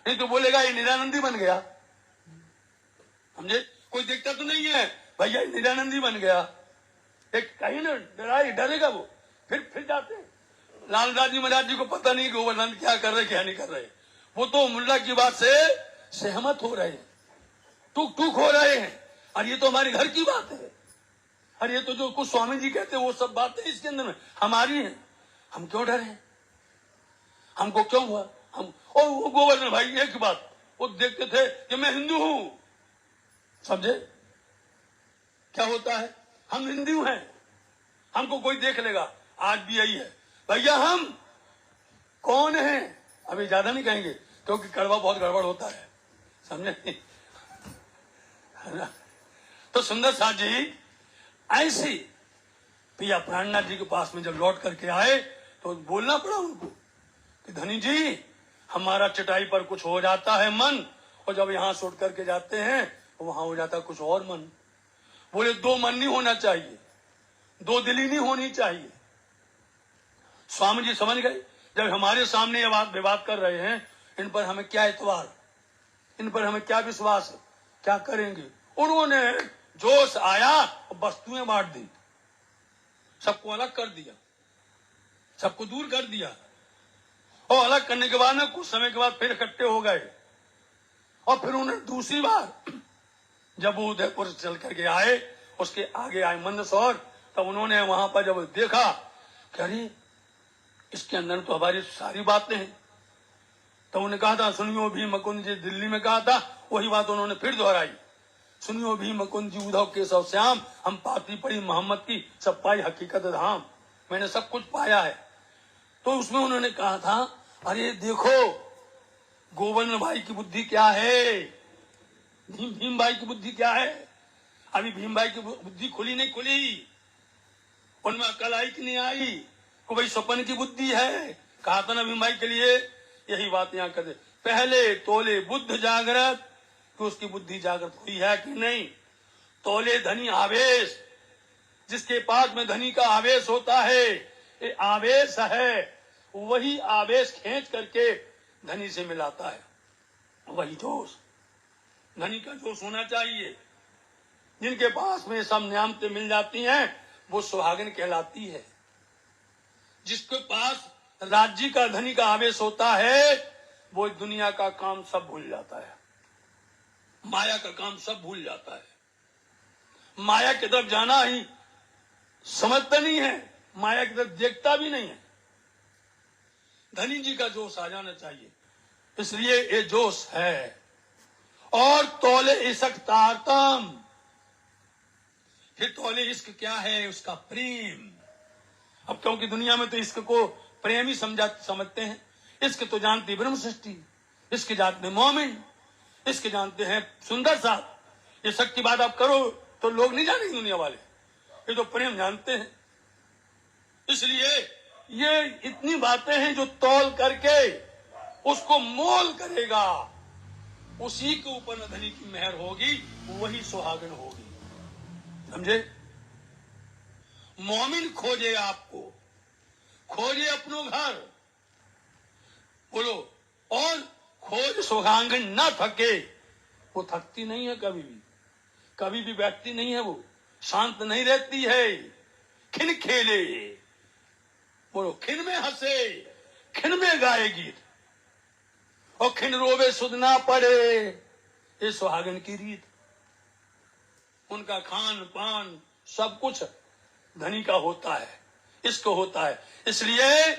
नहीं तो बोलेगा ये निरानंदी बन गया, समझे? कोई देखता तो नहीं है, भैया निरानंदी बन गया। एक कहीं ना डरेगा वो, फिर जाते। लालदास जी महाराज जी को पता नहीं गोवर्धन क्या कर रहे क्या नहीं कर रहे, वो तो मुल्ला की बात से सहमत हो रहे हैं, टूक टूक हो रहे हैं। और ये तो हमारे घर की बात है, और ये तो जो कुछ स्वामी जी कहते हैं वो सब बातें इसके अंदर में हमारी है। हम क्यों डरे, हमको क्यों हुआ? हम और वो गोवर्धन भाई एक बात वो देखते थे कि मैं हिंदू हूं, समझे? क्या होता है, हम हिंदू हैं, हमको कोई देख लेगा। आज भी यही है भैया, हम कौन हैं अभी ज्यादा नहीं कहेंगे क्योंकि कड़वा बहुत गड़बड़ होता है, समझे? है ना? तो सुंदर साथ जी ऐसी पिया प्राणनाथ जी के पास में जब लौट करके आए तो बोलना पड़ा उनको कि धनी जी हमारा चटाई पर कुछ हो जाता है मन, और जब यहाँ से उठ करके जाते हैं तो वहां हो जाता है कुछ और मन। बोले दो मन नहीं होना चाहिए, दो दिली नहीं होनी चाहिए। स्वामी जी समझ गए, जब हमारे सामने ये बात विवाद कर रहे हैं, इन पर हमें क्या एतबार, इन पर हमें क्या विश्वास, क्या करेंगे? उन्होंने जोश आया और वस्तुएं बांट दी, सबको अलग कर दिया, सबको दूर कर दिया, और अलग करने के बाद में कुछ समय के बाद फिर इकट्ठे हो गए। और फिर उन्होंने दूसरी बार जब वो उदयपुर चल करके आए, उसके आगे आए मंदसौर, तब उन्होंने वहां पर जब देखा कि अरे इसके अंदर तो हमारी सारी बातें हैं, तो उन्होंने कहा था सुनियो भी मुकुंद जी, दिल्ली में कहा था, वही बात उन्होंने फिर दोहराई। सुनियो भी मुकुंद जी उद्धव केशव श्याम, हम पाती पड़ी मोहम्मद की, सब पाई हकीकत धाम। मैंने सब कुछ पाया है। तो उसमें उन्होंने कहा था अरे देखो गोवर्धन भाई की बुद्धि क्या है, भीम भाई की बुद्धि क्या है। अभी भीम भाई की बुद्धि खुली नहीं खुली, उनमें अकल आई कि नहीं आई, को भाई स्वप्न की बुद्धि है। कहा था ना भीम भाई के लिए, यही बात यहाँ कर दे, पहले तोले बुद्ध जागृत, कि उसकी बुद्धि जागृत हुई है कि नहीं। तोले धनी आवेश, जिसके पास में धनी का आवेश होता है, ये आवेश है, वही आवेश खींच करके धनी से मिलाता है। वही जोश, धनी का जोश होना चाहिए। जिनके पास में सब नियामतें मिल जाती हैं, वो सुहागिन कहलाती है। जिसके पास राज्य का धनी का आवेश होता है, वो दुनिया का काम सब भूल जाता है, माया का काम सब भूल जाता है। माया की तरफ जाना ही समझता नहीं है, माया की तरफ देखता भी नहीं है। धनी जी का जोश आ जाना चाहिए, इसलिए ये जोश है। और तौले इश्क तारतम, फिर तौले इश्क क्या है, उसका प्रेम। अब क्योंकि दुनिया में तो इश्क को प्रेम ही समझते हैं। इश्क तो जानती ब्रह्म सृष्टि, इश्क जानते मोमिन, इश्क जानते हैं सुंदर सा। ये सब की बात आप करो तो लोग नहीं जानेंगे दुनिया वाले, ये तो प्रेम जानते हैं। इसलिए ये इतनी बातें हैं जो तौल करके उसको मोल करेगा, उसी के ऊपर में धनी की मेहर होगी, वही सुहागन होगी। समझे। मोमिन खोजे आपको, खोजे अपनो घर, बोलो, और खोज सुहागन ना थके। वो थकती नहीं है कभी भी बैठती नहीं है, वो शांत नहीं रहती है। खिन खेले, बोलो, खिन में हंसे, खिन में गाए गीत, और खिन रोवे सुध ना पड़े, ये सुहागन की रीत। उनका खान पान सब कुछ धनी का होता है, इसको होता है। इसलिए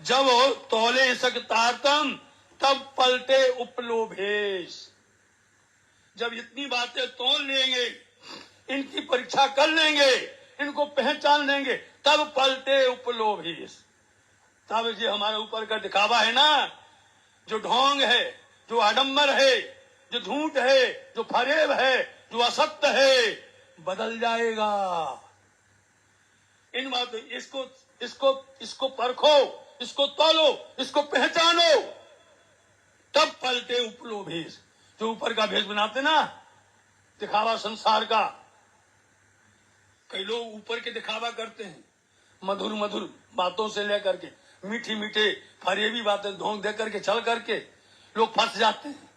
जब तौले इश्क तारतम, तब पलटे उपलोभेश। जब इतनी बातें तौल लेंगे, इनकी परीक्षा कर लेंगे, इनको पहचान लेंगे, तब पलटे उपलोभेश। तब ये हमारे ऊपर का दिखावा है ना, जो ढोंग है, जो आडंबर है, जो झूठ है, जो फरेब है, जो असत्य है, बदल जाएगा। इन बातों इसको परखो, इसको तौलो, इसको पहचानो, तब पलटे उपलोभेश। जो ऊपर का भेष बनाते ना, दिखावा संसार का, कई लोग ऊपर के दिखावा करते हैं, मधुर मधुर बातों से लेकर के, मीठी मीठे फरेबी बातें धोंक दे करके चल करके लोग फंस जाते हैं।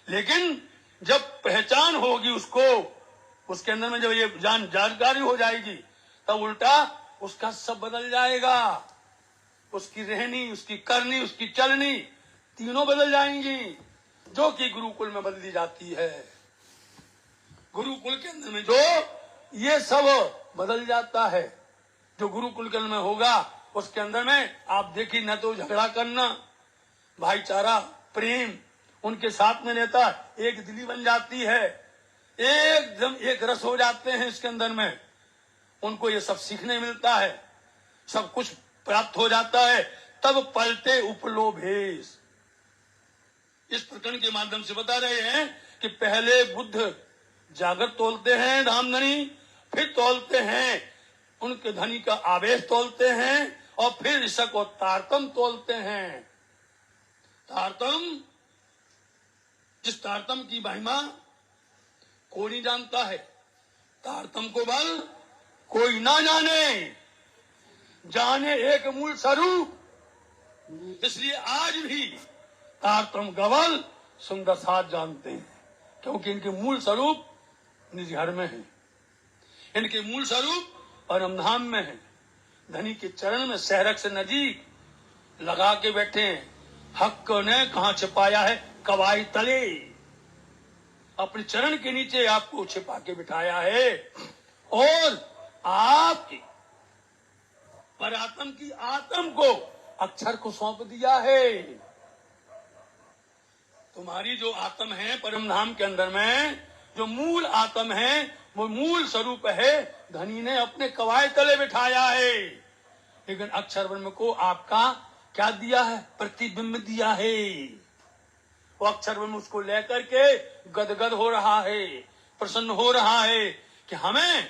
लेकिन जब पहचान होगी उसको, उसके अंदर में जब ये जानकारी हो जाएगी, तब उल्टा उसका सब बदल जाएगा। उसकी रहनी, उसकी करनी, उसकी चलनी, तीनों बदल जाएंगी, जो कि गुरुकुल में बदली जाती है। गुरुकुल के अंदर में जो ये सब बदल जाता है, जो गुरुकुल के अंदर में होगा, उसके अंदर में आप देखिए, न तो झगड़ा करना, भाईचारा, प्रेम उनके साथ में रहता, एक दिली बन जाती है, एकदम एक रस हो जाते हैं इसके अंदर में। उनको ये सब सीखने मिलता है, सब कुछ प्राप्त हो जाता है। तब पलटे उपलोभेश। इस प्रकरण के माध्यम से बता रहे हैं कि पहले बुद्ध जागृत तोलते हैं धामधनी, फिर तोलते हैं उनके धनी का आवेश तोलते हैं, और फिर इश्क और तारतम तोलते हैं। तारतम, जिस तारतम की महिमा कोई नहीं जानता है, तारतम को बल कोई ना जाने, जाने एक मूल स्वरूप। इसलिए आज भी तारतम गवल सुंदर साथ जानते हैं, क्योंकि इनके मूल स्वरूप निज घर में है, इनके मूल स्वरूप परमधाम में है। धनी के चरण में सहरक से नजीक लगा के बैठे हैं, हक ने कहा छिपाया है? कवाई तले, अपने चरण के नीचे आपको छिपा के बिठाया है और आपकी परात्म की आत्म को, अक्षर को सौंप दिया है। तुम्हारी जो आत्म है परम धाम के अंदर में, जो मूल आत्म है, वो मूल स्वरूप है, धनी ने अपने कवाय तले बिठाया है। लेकिन अक्षर ब्रह्म को आपका क्या दिया है? प्रतिबिंब दिया है। वो अक्षर ब्रह्म उसको लेकर के गदगद हो रहा है, प्रसन्न हो रहा है कि हमें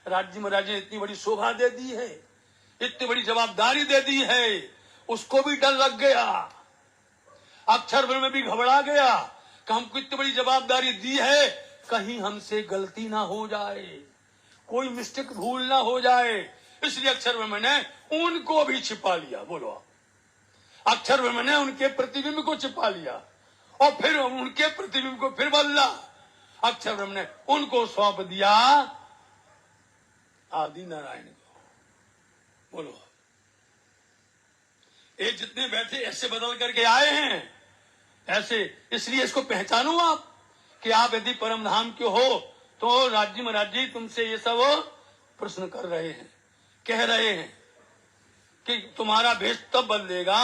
राज्य महाराज ने इतनी बड़ी शोभा दे दी है, इतनी बड़ी जवाबदारी दे दी है। उसको भी डर लग गया, अक्षर ब्रह्म भी घबरा गया कि हमको इतनी बड़ी जवाबदारी दी है, कहीं हमसे गलती ना हो जाए, कोई मिस्टेक भूल ना हो जाए। इसलिए अक्षर ब्रह्म ने उनको भी छिपा लिया। बोलो, अक्षर ब्रह्म ने उनके प्रतिबिंब को छिपा लिया और फिर उनके प्रतिबिंब को फिर बदला। अक्षर ब्रह्म ने उनको सौंप दिया आदि नारायण को। बोलो, ये जितने बैठे ऐसे बदल करके आए हैं, ऐसे। इसलिए इसको पहचानो आप कि आप यदि परम धाम के हो तो राज्य महाराज जी तुमसे ये सब प्रश्न कर रहे हैं, कह रहे हैं कि तुम्हारा भेष तब बदलेगा,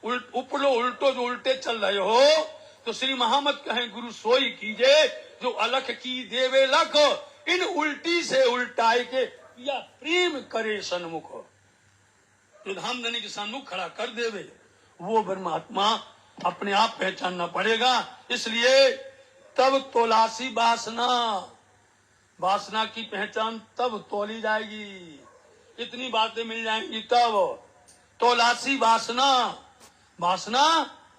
उपलो उल्टो जो उल्टे चल रहे हो। तो श्री महामत कहें गुरु सोई कीजे, जो अलख की देवे लख, इन उल्टी से उल्टाए के या प्रेम करे सन्मुख। जो धामधनी के सन्मुख खड़ा कर देवे, वो परमात्मा अपने आप पहचानना पड़ेगा। इसलिए तब तोलासी वासना, वासना की पहचान तब तोली जाएगी, इतनी बातें मिल जाएंगी तब। तोलासी वासना, वासना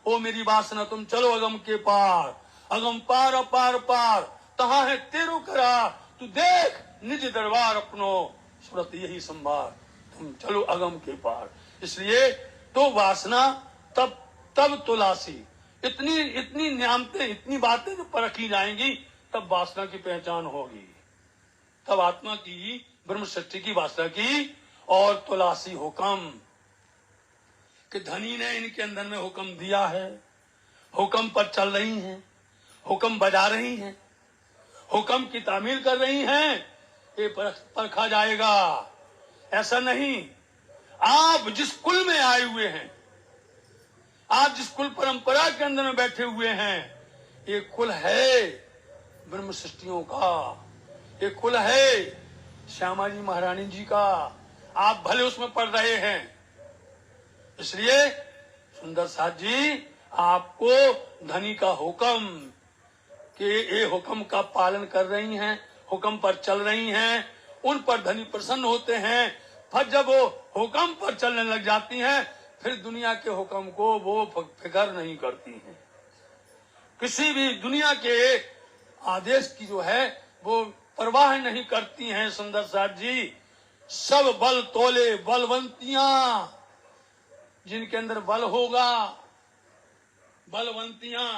ओ मेरी वासना तुम चलो अगम के पार, अगम पार अपार पार, तहां है तेरो करार, तू देख निज दरबार अपनो, सुरत यही संभार, तुम चलो अगम के पार। इसलिए तो वासना तब तुलासी, इतनी नियामतें, इतनी बातें जो परखी जाएंगी, तब वासना की पहचान होगी, तब आत्मा की, ब्रह्म सृष्टि की वासना की। और तुलासी हुक्म कि धनी ने इनके अंदर में हुक्म दिया है, हुक्म पर चल रही हैं, हुक्म बजा रही हैं, हुक्म की तामील कर रही हैं, ये परखा जाएगा। ऐसा नहीं, आप जिस कुल में आए हुए हैं, आप जिस कुल परंपरा के अंदर में बैठे हुए हैं, ये कुल है ब्रह्म सृष्टियों का, ये कुल है श्यामा जी महारानी जी का। आप भले उसमें पढ़ रहे हैं। इसलिए सुंदर साथ जी आपको धनी का हुक्म कि ये हुक्म का पालन कर रही हैं, हुक्म पर चल रही हैं, उन पर धनी प्रसन्न होते हैं। फिर जब वो हुक्म पर चलने लग जाती हैं, फिर दुनिया के हुक्म को वो फिक्र नहीं करती हैं, किसी भी दुनिया के आदेश की जो है वो परवाह नहीं करती हैं। सुंदर साथ जी, सब बल तोले बलवंतियां, जिनके अंदर बल होगा, बलवंतियां,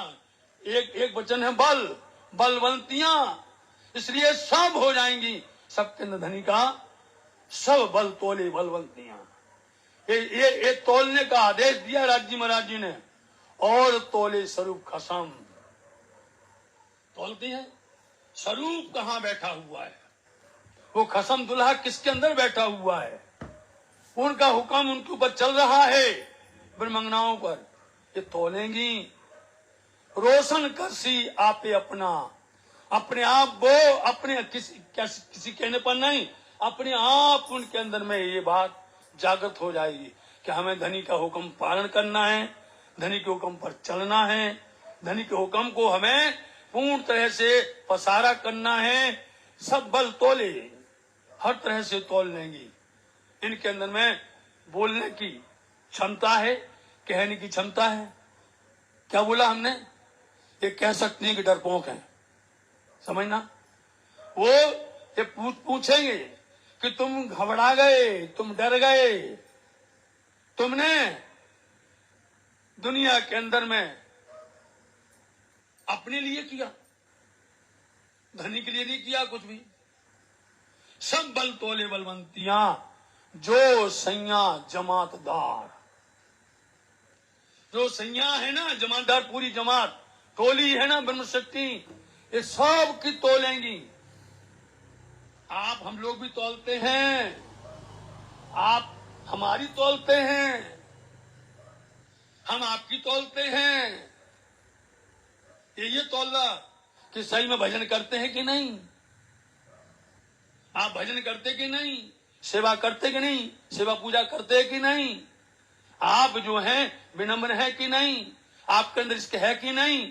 एक वचन है बल, बलवंतियां, इसलिए सब हो जाएंगी। सबके अंदर धनी का सब बल तोले बलवंतियां, ये तोलने का आदेश दिया राज्य महाराज जी ने। और तोले स्वरूप खसम, तोलती है स्वरूप कहाँ बैठा हुआ है, वो खसम दुल्हा किसके अंदर बैठा हुआ है, उनका हुक्म उनके ऊपर चल रहा है, ब्रह्मंगनाओं पर। ये तोलेंगी, रोशन करसी आपे अपना, अपने आप वो अपने किसी कहने पर नहीं, अपने आप उनके अंदर में ये बात जागृत हो जाएगी कि हमें धनी का हुक्म पालन करना है, धनी के हुक्म पर चलना है, धनी के हुक्म को हमें पूर्ण तरह से पसारा करना है। सब बल तोले, हर तरह से तोल लेंगी। इनके अंदर में बोलने की क्षमता है, कहने की क्षमता है। क्या बोला हमने? ये कह सकती है कि डरपोक है, समझना। वो ये पूछेंगे कि तुम घबरा गए, तुम डर गए, तुमने दुनिया के अंदर में अपने लिए किया, धनी के लिए नहीं किया कुछ भी। सब बल तोले बलवंतियां, जो सैया जमातदार, जो सैया है ना, जमादार पूरी जमात टोली है ना ब्रह्मशक्ति, ये सब की तोलेंगी। आप हम लोग भी तोलते हैं, आप हमारी तोलते हैं, हम आपकी तोलते हैं। ये तोलना कि सही में भजन करते हैं कि नहीं, आप भजन करते कि नहीं, सेवा करते कि नहीं, सेवा पूजा करते कि नहीं, आप जो हैं विनम्र है कि नहीं, आपके अंदर इसके है कि नहीं,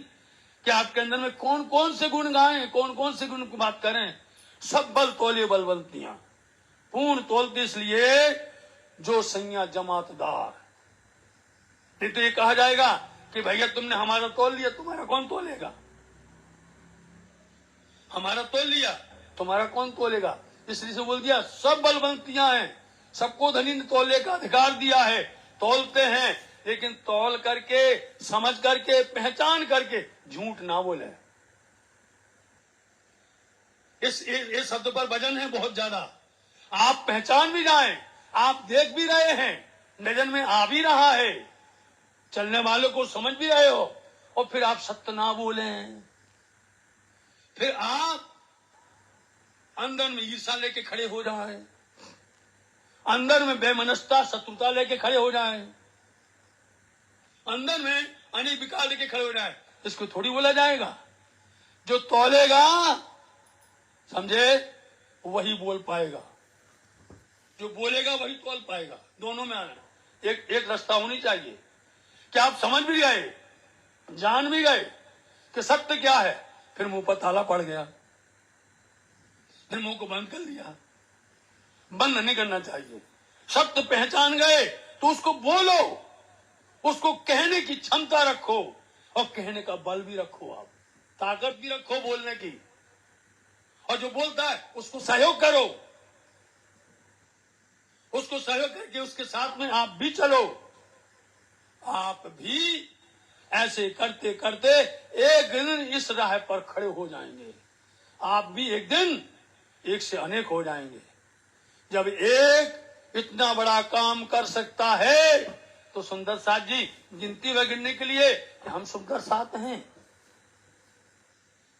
कि आपके अंदर में कौन कौन से गुण गाएं, कौन कौन से गुण की बात करें। सब बल तोले बलवंतियां पूर्ण तोलते, इसलिए जो सैया जमातदार। नहीं तो ये कहा जाएगा कि भैया तुमने हमारा तोल लिया, तुम्हारा कौन तोलेगा, हमारा तोल लिया तुम्हारा कौन तोलेगा। इसलिए से बोल दिया सब बलवंतियां हैं, सबको धनी ने तोले का अधिकार दिया है, तोलते हैं, लेकिन तोल करके समझ करके पहचान करके झूठ ना बोले। इस शब्द पर वजन है बहुत ज्यादा। आप पहचान भी जाएं, आप देख भी रहे हैं, नजर में आ भी रहा है, चलने वालों को समझ भी रहे हो, और फिर आप सत्य ना बोले, फिर आप अंदर में ईर्षा लेके खड़े हो जाए, अंदर में बेमनस्ता शत्रुता लेके खड़े हो जाए, अंदर में अनेक विकार लेके खड़े हो जाए, इसको थोड़ी बोला जाएगा। जो तोलेगा समझे वही बोल पाएगा, जो बोलेगा वही तोल पाएगा। दोनों में आना एक रास्ता होनी चाहिए कि आप समझ भी गए, जान भी गए कि सत्य क्या है, फिर मुंह पर ताला पड़ गया, फिर मुंह को बंद कर लिया। बंद नहीं करना चाहिए। सत्य पहचान गए तो उसको बोलो, उसको कहने की क्षमता रखो, और कहने का बल भी रखो, आप ताकत भी रखो बोलने की, और जो बोलता है उसको सहयोग करो, उसको सहयोग करके उसके साथ में आप भी चलो। आप भी ऐसे करते करते एक दिन इस राह पर खड़े हो जाएंगे। आप भी एक दिन एक से अनेक हो जाएंगे। जब एक इतना बड़ा काम कर सकता है तो सुंदर साथ जी गिनती व गिनने के लिए कि हम सुंदर साथ हैं,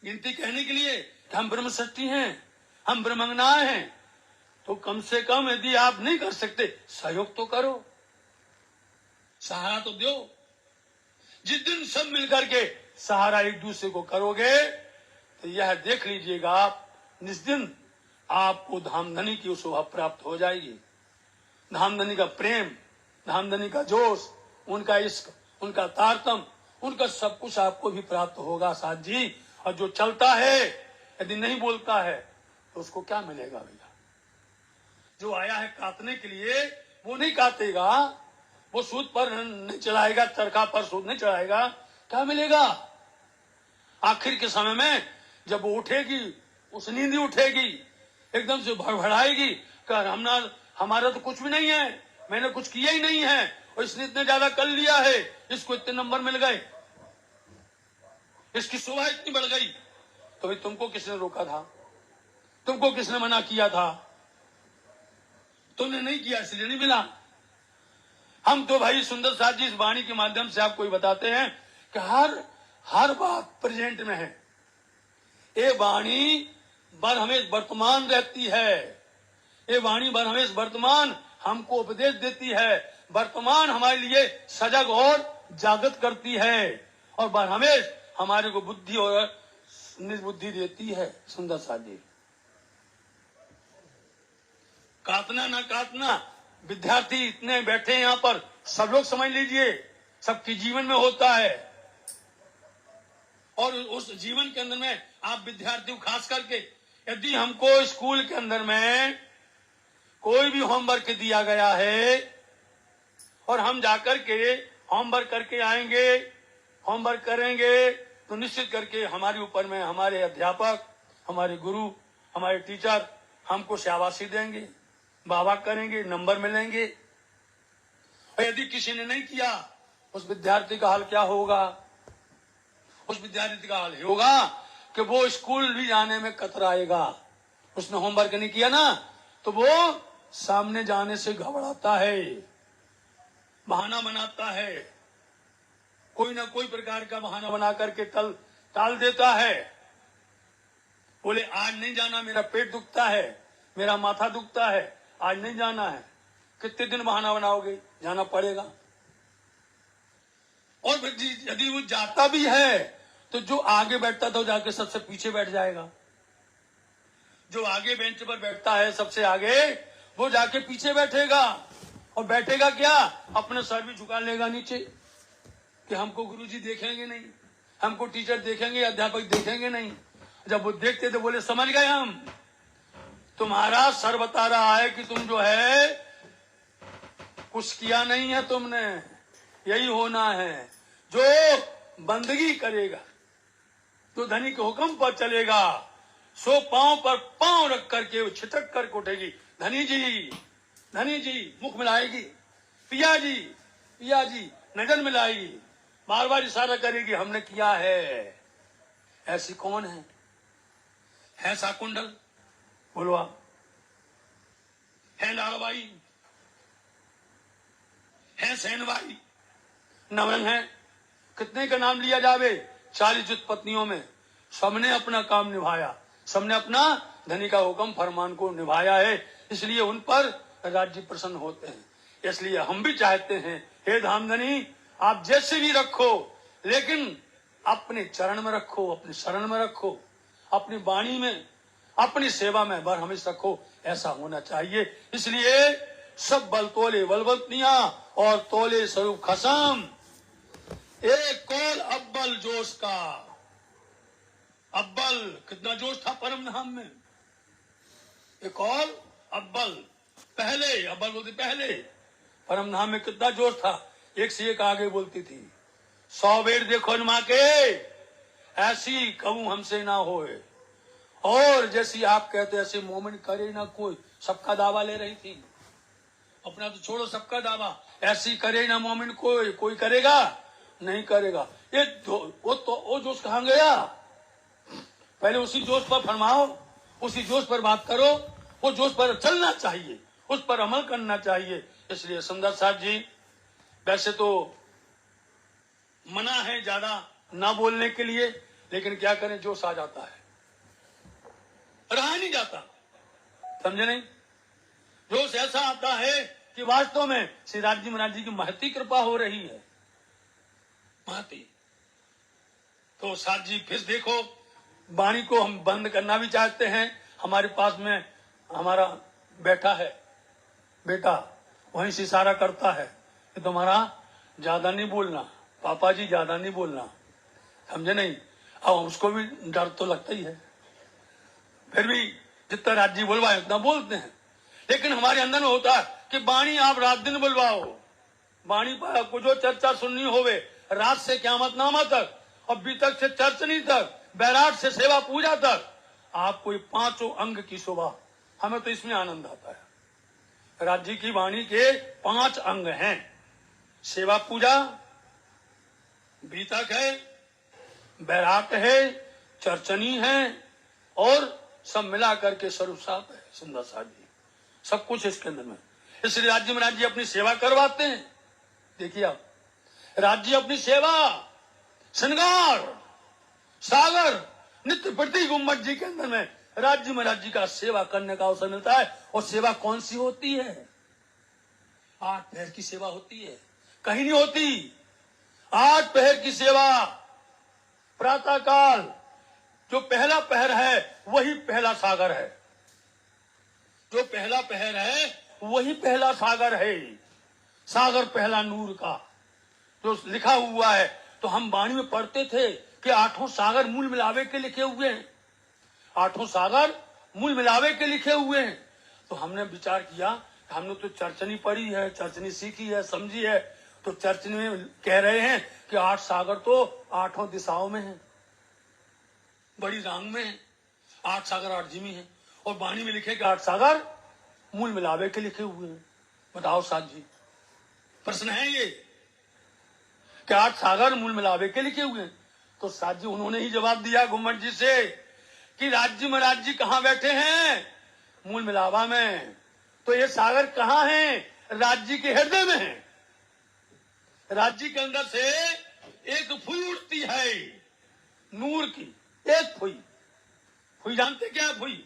गिनती कहने के लिए कि हम ब्रह्मशक्ति हैं, हम ब्रह्मंगनाएं हैं, तो कम से कम यदि आप नहीं कर सकते सहयोग तो करो, सहारा तो दो। जिस दिन सब मिलकर के सहारा एक दूसरे को करोगे तो यह देख लीजिएगा आप, जिस दिन आपको धामधनी की शोभा प्राप्त हो जाएगी। धामधनी का प्रेम, धामधनी का जोश, उनका इश्क, उनका तारतम, उनका सब कुछ आपको भी प्राप्त होगा साथ जी। और जो चलता है यदि नहीं बोलता है तो उसको क्या मिलेगा भैया। जो आया है काटने के लिए वो नहीं काटेगा, वो सूद पर नहीं चलाएगा, चरखा पर सूद नहीं चढ़ाएगा, क्या मिलेगा। आखिर के समय में जब वो उठेगी, उस नींद उठेगी, एकदम से भड़भड़ाएगी, कर हमारा तो कुछ भी नहीं है, मैंने कुछ किया ही नहीं है, और इसने इतने ज्यादा कर लिया है, इसको इतने नंबर मिल गए, इसकी शोभा इतनी बढ़ गई, तो भाई तुमको किसने रोका था, तुमको किसने मना किया था, तुमने नहीं किया इसलिए नहीं मिला। हम तो भाई सुंदर साथ जी इस वाणी के माध्यम से आपको बताते हैं कि हर बात प्रेजेंट में है। ये वाणी बर हमें वर्तमान रहती है, ये वाणी बर हमें वर्तमान हमको उपदेश देती है, वर्तमान हमारे लिए सजग और जागृत करती है, और बर हमें हमारे को बुद्धि और निर्बुद्धि देती है। सुंदर साथ जी काटना ना काटना, विद्यार्थी इतने बैठे हैं यहाँ पर, सब लोग समझ लीजिए सबके जीवन में होता है, और उस जीवन के अंदर में आप विद्यार्थी खास करके यदि हमको स्कूल के अंदर में कोई भी होमवर्क दिया गया है और हम जाकर के होमवर्क करके आएंगे, होमवर्क करेंगे, तो निश्चित करके हमारे ऊपर में हमारे अध्यापक, हमारे गुरु, हमारे टीचर हमको शाबाशी देंगे, वाह करेंगे, नंबर मिलेंगे। और यदि किसी ने नहीं किया उस विद्यार्थी का हाल क्या होगा। उस विद्यार्थी का हाल होगा कि वो स्कूल भी जाने में कतराएगा। उसने होमवर्क नहीं किया ना तो वो सामने जाने से घबराता है, बहाना बनाता है, कोई ना कोई प्रकार का बहाना बना करके टाल देता है। बोले आज नहीं जाना, मेरा पेट दुखता है, मेरा माथा दुखता है, आज नहीं जाना है। कितने दिन बहाना बनाओगे? जाना पड़ेगा। और यदि वो जाता भी है तो जो आगे बैठता था वो जाके सबसे पीछे बैठ जाएगा। जो आगे बेंच पर बैठता है सबसे आगे, वो जाके पीछे बैठेगा। और बैठेगा क्या? अपने सर भी झुका लेगा नीचे कि हमको गुरुजी देखेंगे नहीं, हमको टीचर देखेंगे, अध्यापक देखेंगे नहीं। जब वो देखते तो बोले समझ गए हम, तुम्हारा सर बता रहा है कि तुम जो है कुछ किया नहीं है तुमने, यही होना है। जो बंदगी करेगा, जो धनी के हुक्म पर चलेगा, सो पांव पर पांव रख करके छिटक कर उठेगी। धनी जी, धनी जी, मुख मिलाएगी। पिया जी नजर मिलाएगी, बार बार इशारा करेगी हमने किया है। ऐसी कौन है शाकुंडल? बोलो आप। है लाड़बाई, है सेनबाई, नवरंग है। कितने का नाम लिया जावे? 40 पत्नियों में सबने अपना काम निभाया, सबने अपना धनी का हुक्म फरमान को निभाया है, इसलिए उन पर राज्य प्रसन्न होते हैं। इसलिए हम भी चाहते हैं, हे धामधनी आप जैसे भी रखो, लेकिन अपने चरण में रखो, अपने शरण में रखो, अपनी वाणी में, अपनी सेवा में बर हमेशा रखो। ऐसा होना चाहिए। इसलिए सब बल तोले बलवंतियां और तोले स्वरूप खसम। एक कौल अब्बल जोश का। अब्बल कितना जोश था परम धाम में। एक कौल अब्बल, पहले, अब्बल बोलते पहले। परम धाम में कितना जोश था, एक से एक आगे बोलती थी। 100 बेर देखो माँ के, ऐसी कहूं हमसे ना होए। और जैसी आप कहते ऐसे मोमिन करे ना कोई। सबका दावा ले रही थी, अपना तो छोड़ो, सबका दावा। ऐसी करे ना मोमिन कोई करेगा नहीं करेगा। ये वो जोश कहाँ गया? पहले उसी जोश पर फरमाओ, उसी जोश पर बात करो, वो जोश पर चलना चाहिए, उस पर अमल करना चाहिए। इसलिए सुंदर साहब जी, वैसे तो मना है ज्यादा ना बोलने के लिए, लेकिन क्या करें, जोश आ जाता है, रहा नहीं जाता। समझे नहीं? जोश ऐसा आता है कि वास्तव में श्री राज्य महाराज जी की महती कृपा हो रही है। महती तो साथ जी फिर देखो, वाणी को हम बंद करना भी चाहते हैं। हमारे पास में हमारा बैठा है बेटा, वहीं से इशारा करता है कि तुम्हारा ज्यादा नहीं बोलना, पापा जी ज्यादा नहीं बोलना। समझे नहीं? अब उसको भी डर तो लगता ही है, फिर भी जितना राज्य बुलवाए उतना बोलते हैं। लेकिन हमारे अंदर में होता है कि वाणी आप रात दिन बुलवाओ, वाणी पर आपको जो चर्चा सुननी होवे, रात से क़यामत नामा तक, और बीतक से चर्चनी तक, बैराट से सेवा पूजा तक, आपको ये 5 अंग की शोभा, हमें तो इसमें आनंद आता है। राज्य की वाणी के 5 अंग हैं। सेवा पूजा, बीतक है, बैराट है, चर्चनी है, और सब मिला करके स्वरूप साहब है। सुंदर साहब जी सब कुछ इसके अंदर में। इसलिए राज्य में राज्य अपनी सेवा करवाते हैं। देखिए आप, राज्य अपनी सेवा, श्रृंगार, सागर, नित्य प्रति गुम्बद जी के अंदर में राज्य में राज्य का सेवा करने का अवसर मिलता है। और सेवा कौन सी होती है? 8 पहर की सेवा होती है, कहीं नहीं होती। 8 पहर की सेवा, प्रातः काल जो पहला पहर है वही पहला सागर है। जो पहला पहर है वही पहला सागर है। सागर पहला नूर का जो लिखा हुआ है, तो हम वाणी में पढ़ते थे कि 8 सागर मूल मिलावे के लिखे हुए हैं। 8 सागर मूल मिलावे के लिखे हुए हैं। तो हमने विचार किया, हमने तो चर्चनी पढ़ी है, चर्चनी सीखी है, समझी है, तो चर्चनी में कह रहे हैं कि 8 सागर तो 8 दिशाओं में है, बड़ी रांग में है। 8 सागर 8 जिमी है, और वाणी में लिखे कि 8 सागर मूल मिलावे के लिखे हुए हैं। बताओ साथ जी, प्रश्न है ये कि 8 सागर मूल मिलावे के लिखे हुए हैं। तो साथ जी उन्होंने ही जवाब दिया गुम्मट जी से कि राज्य महाराज जी कहाँ बैठे हैं? मूल मिलावा में। तो ये सागर कहाँ है? राज्य के हृदय में है। राज्य के अंदर से एक फुई उड़ती है नूर की, एक फुई। फुई जानते क्या है फुई?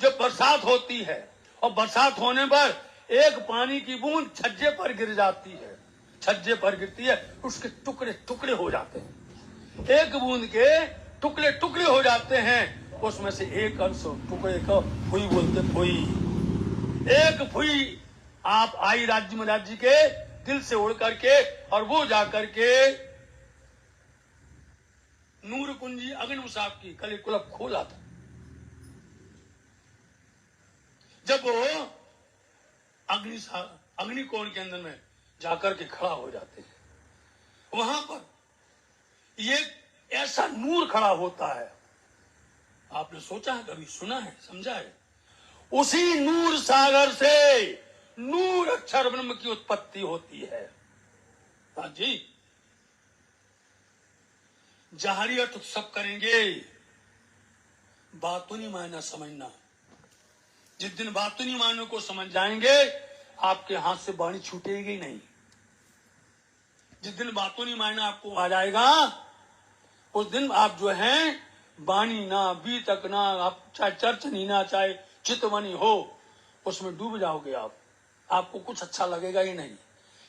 जब बरसात होती है और बरसात होने पर एक पानी की बूंद छज्जे पर गिर जाती है, छज्जे पर गिरती है, उसके टुकड़े टुकड़े हो जाते हैं, एक बूंद के टुकड़े टुकड़े हो जाते हैं, उसमें से एक अंश टुकड़े को फुई बोलते। फुई, एक फुई आप आई राज्य महाराज जी के दिल से उड़ करके, और वो जाकर के नूर कुंजी अग्नि साहब की कल कुलब खोला था। जब वो अग्निकोण के अंदर में जाकर के खड़ा हो जाते हैं, वहां पर ये ऐसा नूर खड़ा होता है, आपने सोचा है कभी, सुना है, समझा है? उसी नूर सागर से नूर अक्षर ब्रह्म की उत्पत्ति होती है। हाँ जी, जाहरी अर्थ सब करेंगे, बातूनी मायना समझना। जिस दिन बातूनी मायनों को समझ जाएंगे, आपके हाथ से वाणी छूटेगी नहीं। जिस दिन बातूनी मायना आपको आ जाएगा, उस दिन आप जो हैं वाणी ना, बीतक ना, आप चाहे चर्चनी ना, चाहे चितवनी हो, उसमें डूब जाओगे आप। आपको कुछ अच्छा लगेगा ही नहीं।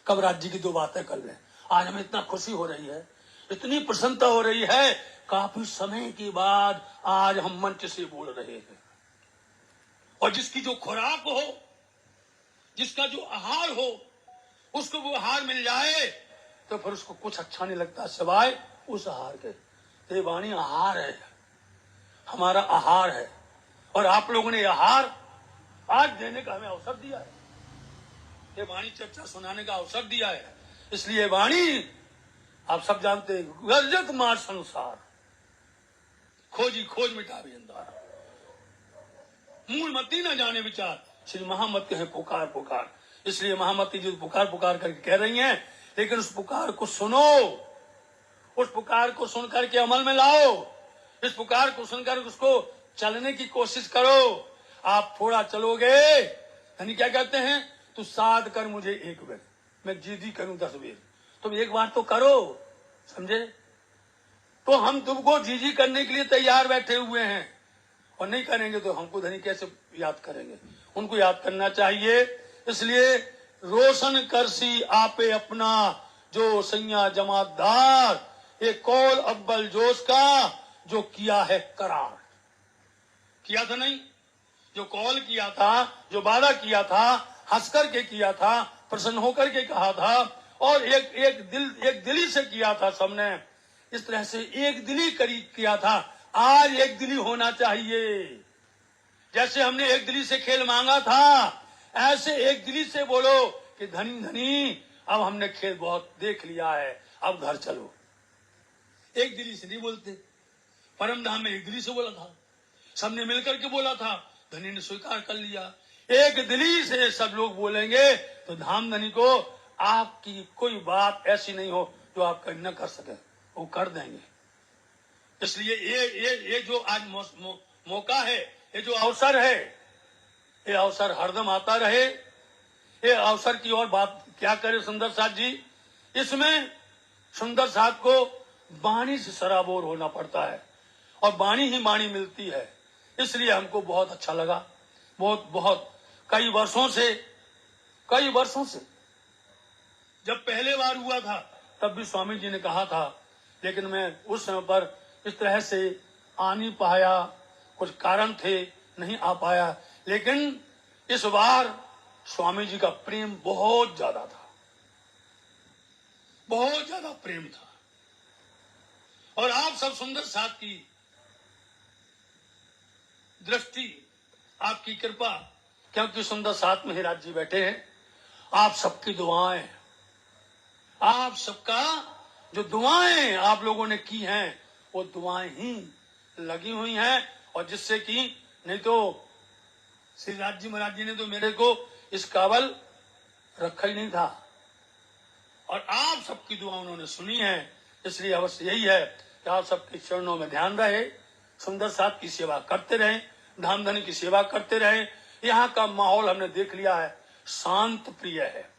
कब राज्य की दो बातें कर लें। आज हमें इतना खुशी हो रही है, इतनी प्रसन्नता हो रही है, काफी समय के बाद आज हम मंच से बोल रहे हैं। और जिसकी जो खुराक हो, जिसका जो आहार हो, उसको वो आहार मिल जाए तो फिर उसको कुछ अच्छा नहीं लगता सिवाय उस आहार के। ये वाणी आहार है, हमारा आहार है, और आप लोगों ने आहार आज देने का हमें अवसर दिया है, ये वाणी चर्चा सुनाने का अवसर दिया है। इसलिए वाणी आप सब जानते हैं, गर्जत मार संसार, खोजी खोज मिटावे अंधार, मूल मती न जाने विचार, श्री महामती है पुकार पुकार। इसलिए महामती जी पुकार पुकार करके कह रही हैं, लेकिन उस पुकार को सुनो, उस पुकार को सुन करके अमल में लाओ, इस पुकार को सुनकर उसको चलने की कोशिश करो। आप थोड़ा चलोगे, यानी क्या कहते हैं, तू साध कर मुझे एक बेर, मैं जिद्दी करूं 10 बेर। तुम एक बार तो करो, समझे? तो हम तुमको जीजी करने के लिए तैयार बैठे हुए हैं, और नहीं करेंगे तो हमको धनी कैसे याद करेंगे? उनको याद करना चाहिए। इसलिए रोशन करसी आपे अपना, जो सैया जमातदार, ये कौल अव्वल जोश का, जो किया है करार। किया था नहीं, जो कौल किया था, जो वादा किया था, हंस करके किया था, प्रसन्न होकर के कहा था, और एक दिली से किया था सबने। इस तरह से एक दिली करीब किया था। आज एक दिली होना चाहिए। जैसे हमने एक दिली से खेल मांगा था, ऐसे एक दिली से बोलो कि धनी धनी, अब हमने खेल बहुत देख लिया है, अब घर चलो। एक दिली से नहीं बोलते। परम धाम में एक दिली से बोला था, सबने मिलकर के बोला था, धनी ने स्वीकार कर लिया। एक दिली से सब लोग बोलेंगे तो धाम धनी को आपकी कोई बात ऐसी नहीं हो जो आप न कर सके, वो कर देंगे। इसलिए ये जो आज मौका है, ये जो अवसर है, ये अवसर हरदम आता रहे। ये अवसर की और बात क्या करे सुंदर साथ जी, इसमें सुंदर साथ को वाणी से सराबोर होना पड़ता है, और वाणी ही वाणी मिलती है। इसलिए हमको बहुत अच्छा लगा, बहुत बहुत कई वर्षों से जब पहले बार हुआ था तब भी स्वामी जी ने कहा था, लेकिन मैं उस समय पर इस तरह से आ नहीं पाया, कुछ कारण थे, नहीं आ पाया। लेकिन इस बार स्वामी जी का प्रेम बहुत ज्यादा था, बहुत ज्यादा प्रेम था। और आप सब सुंदर साथ की दृष्टि, आपकी कृपा, क्योंकि सुंदर साथ में ही राज जी बैठे हैं, आप सबकी दुआएं, आप सबका जो दुआएं आप लोगों ने की हैं, वो दुआएं ही लगी हुई हैं। और जिससे कि नहीं तो श्री राज जी महाराज जी ने तो मेरे को इस काबल रखा ही नहीं था, और आप सबकी दुआ उन्होंने सुनी है। इसलिए अवश्य यही है कि आप सबके चरणों में ध्यान रहे, सुंदर साथ की सेवा करते रहें, धाम धनी की सेवा करते रहें। यहाँ का माहौल हमने देख लिया है, शांत प्रिय है,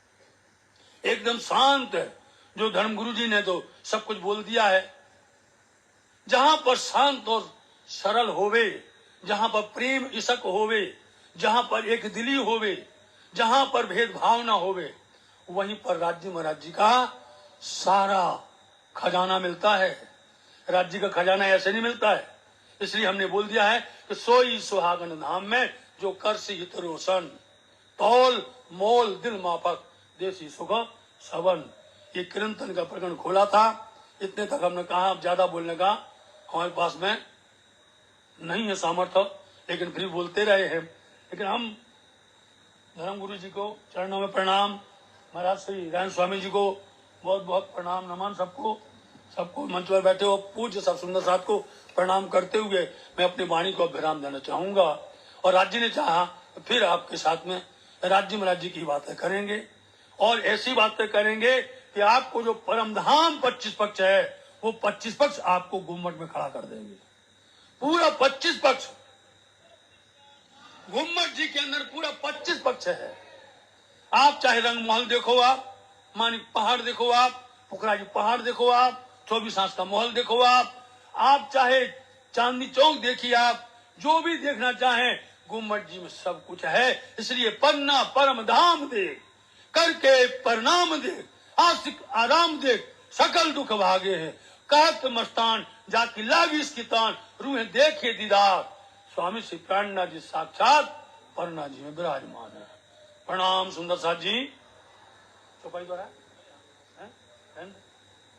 एकदम शांत है। जो धर्म गुरु जी ने तो सब कुछ बोल दिया है। जहां पर शांत और सरल होवे, जहां पर प्रेम इशक होवे, जहां पर एक दिली होवे, जहां पर भेदभाव ना होवे, वहीं पर राज्य महाराज जी का सारा खजाना मिलता है। राज्य का खजाना ऐसे नहीं मिलता है। इसलिए हमने बोल दिया है कि सोई सुहागन धाम में जो कर सी हित रोशन, तौल मोल दिल मापक देसी सुख सवन। ये कीर्तन का प्रकरण खोला था। इतने तक हमने कहा, अब ज्यादा बोलने का हमारे पास में नहीं है सामर्थ्य, लेकिन फिर बोलते रहे हैं। लेकिन हम धर्म गुरु जी को चरणों में प्रणाम, महाराज श्री रायन स्वामी जी को बहुत बहुत प्रणाम नमन, सबको मंच पर बैठे हो पूज्य सब सुंदर साथ को प्रणाम करते हुए मैं अपनी वाणी को विराम देना चाहूंगा। और राज्य ने चाहा तो फिर आपके साथ में राज्य महाराज जी की बातें करेंगे, और ऐसी बातें करेंगे कि आपको जो परम धाम 25 पक्ष है, वो 25 पक्ष आपको गुम्मट में खड़ा कर देंगे। पूरा 25 पक्ष गुम्मट जी के अंदर पूरा 25 पक्ष है। आप चाहे रंग महल देखो, आप मानिक पहाड़ देखो, आप पुखराजी पहाड़ देखो, आप 24 आंच का महल देखो, आप चाहे चांदनी चौक देखिए, आप जो भी देखना चाहें गुम्मट जी में सब कुछ है। इसलिए पन्ना परम धाम देख करके प्रणाम देख, आशिक आराम देख सकल दुख भागे है। कहत मस्तान जाकी लागी इसकी तान, रूहें देखे दीदार। स्वामी श्री प्राणनाथ जी साक्षात परना जी में विराजमान है। प्रणाम सुंदर साथ जी। चौपाई द्वारा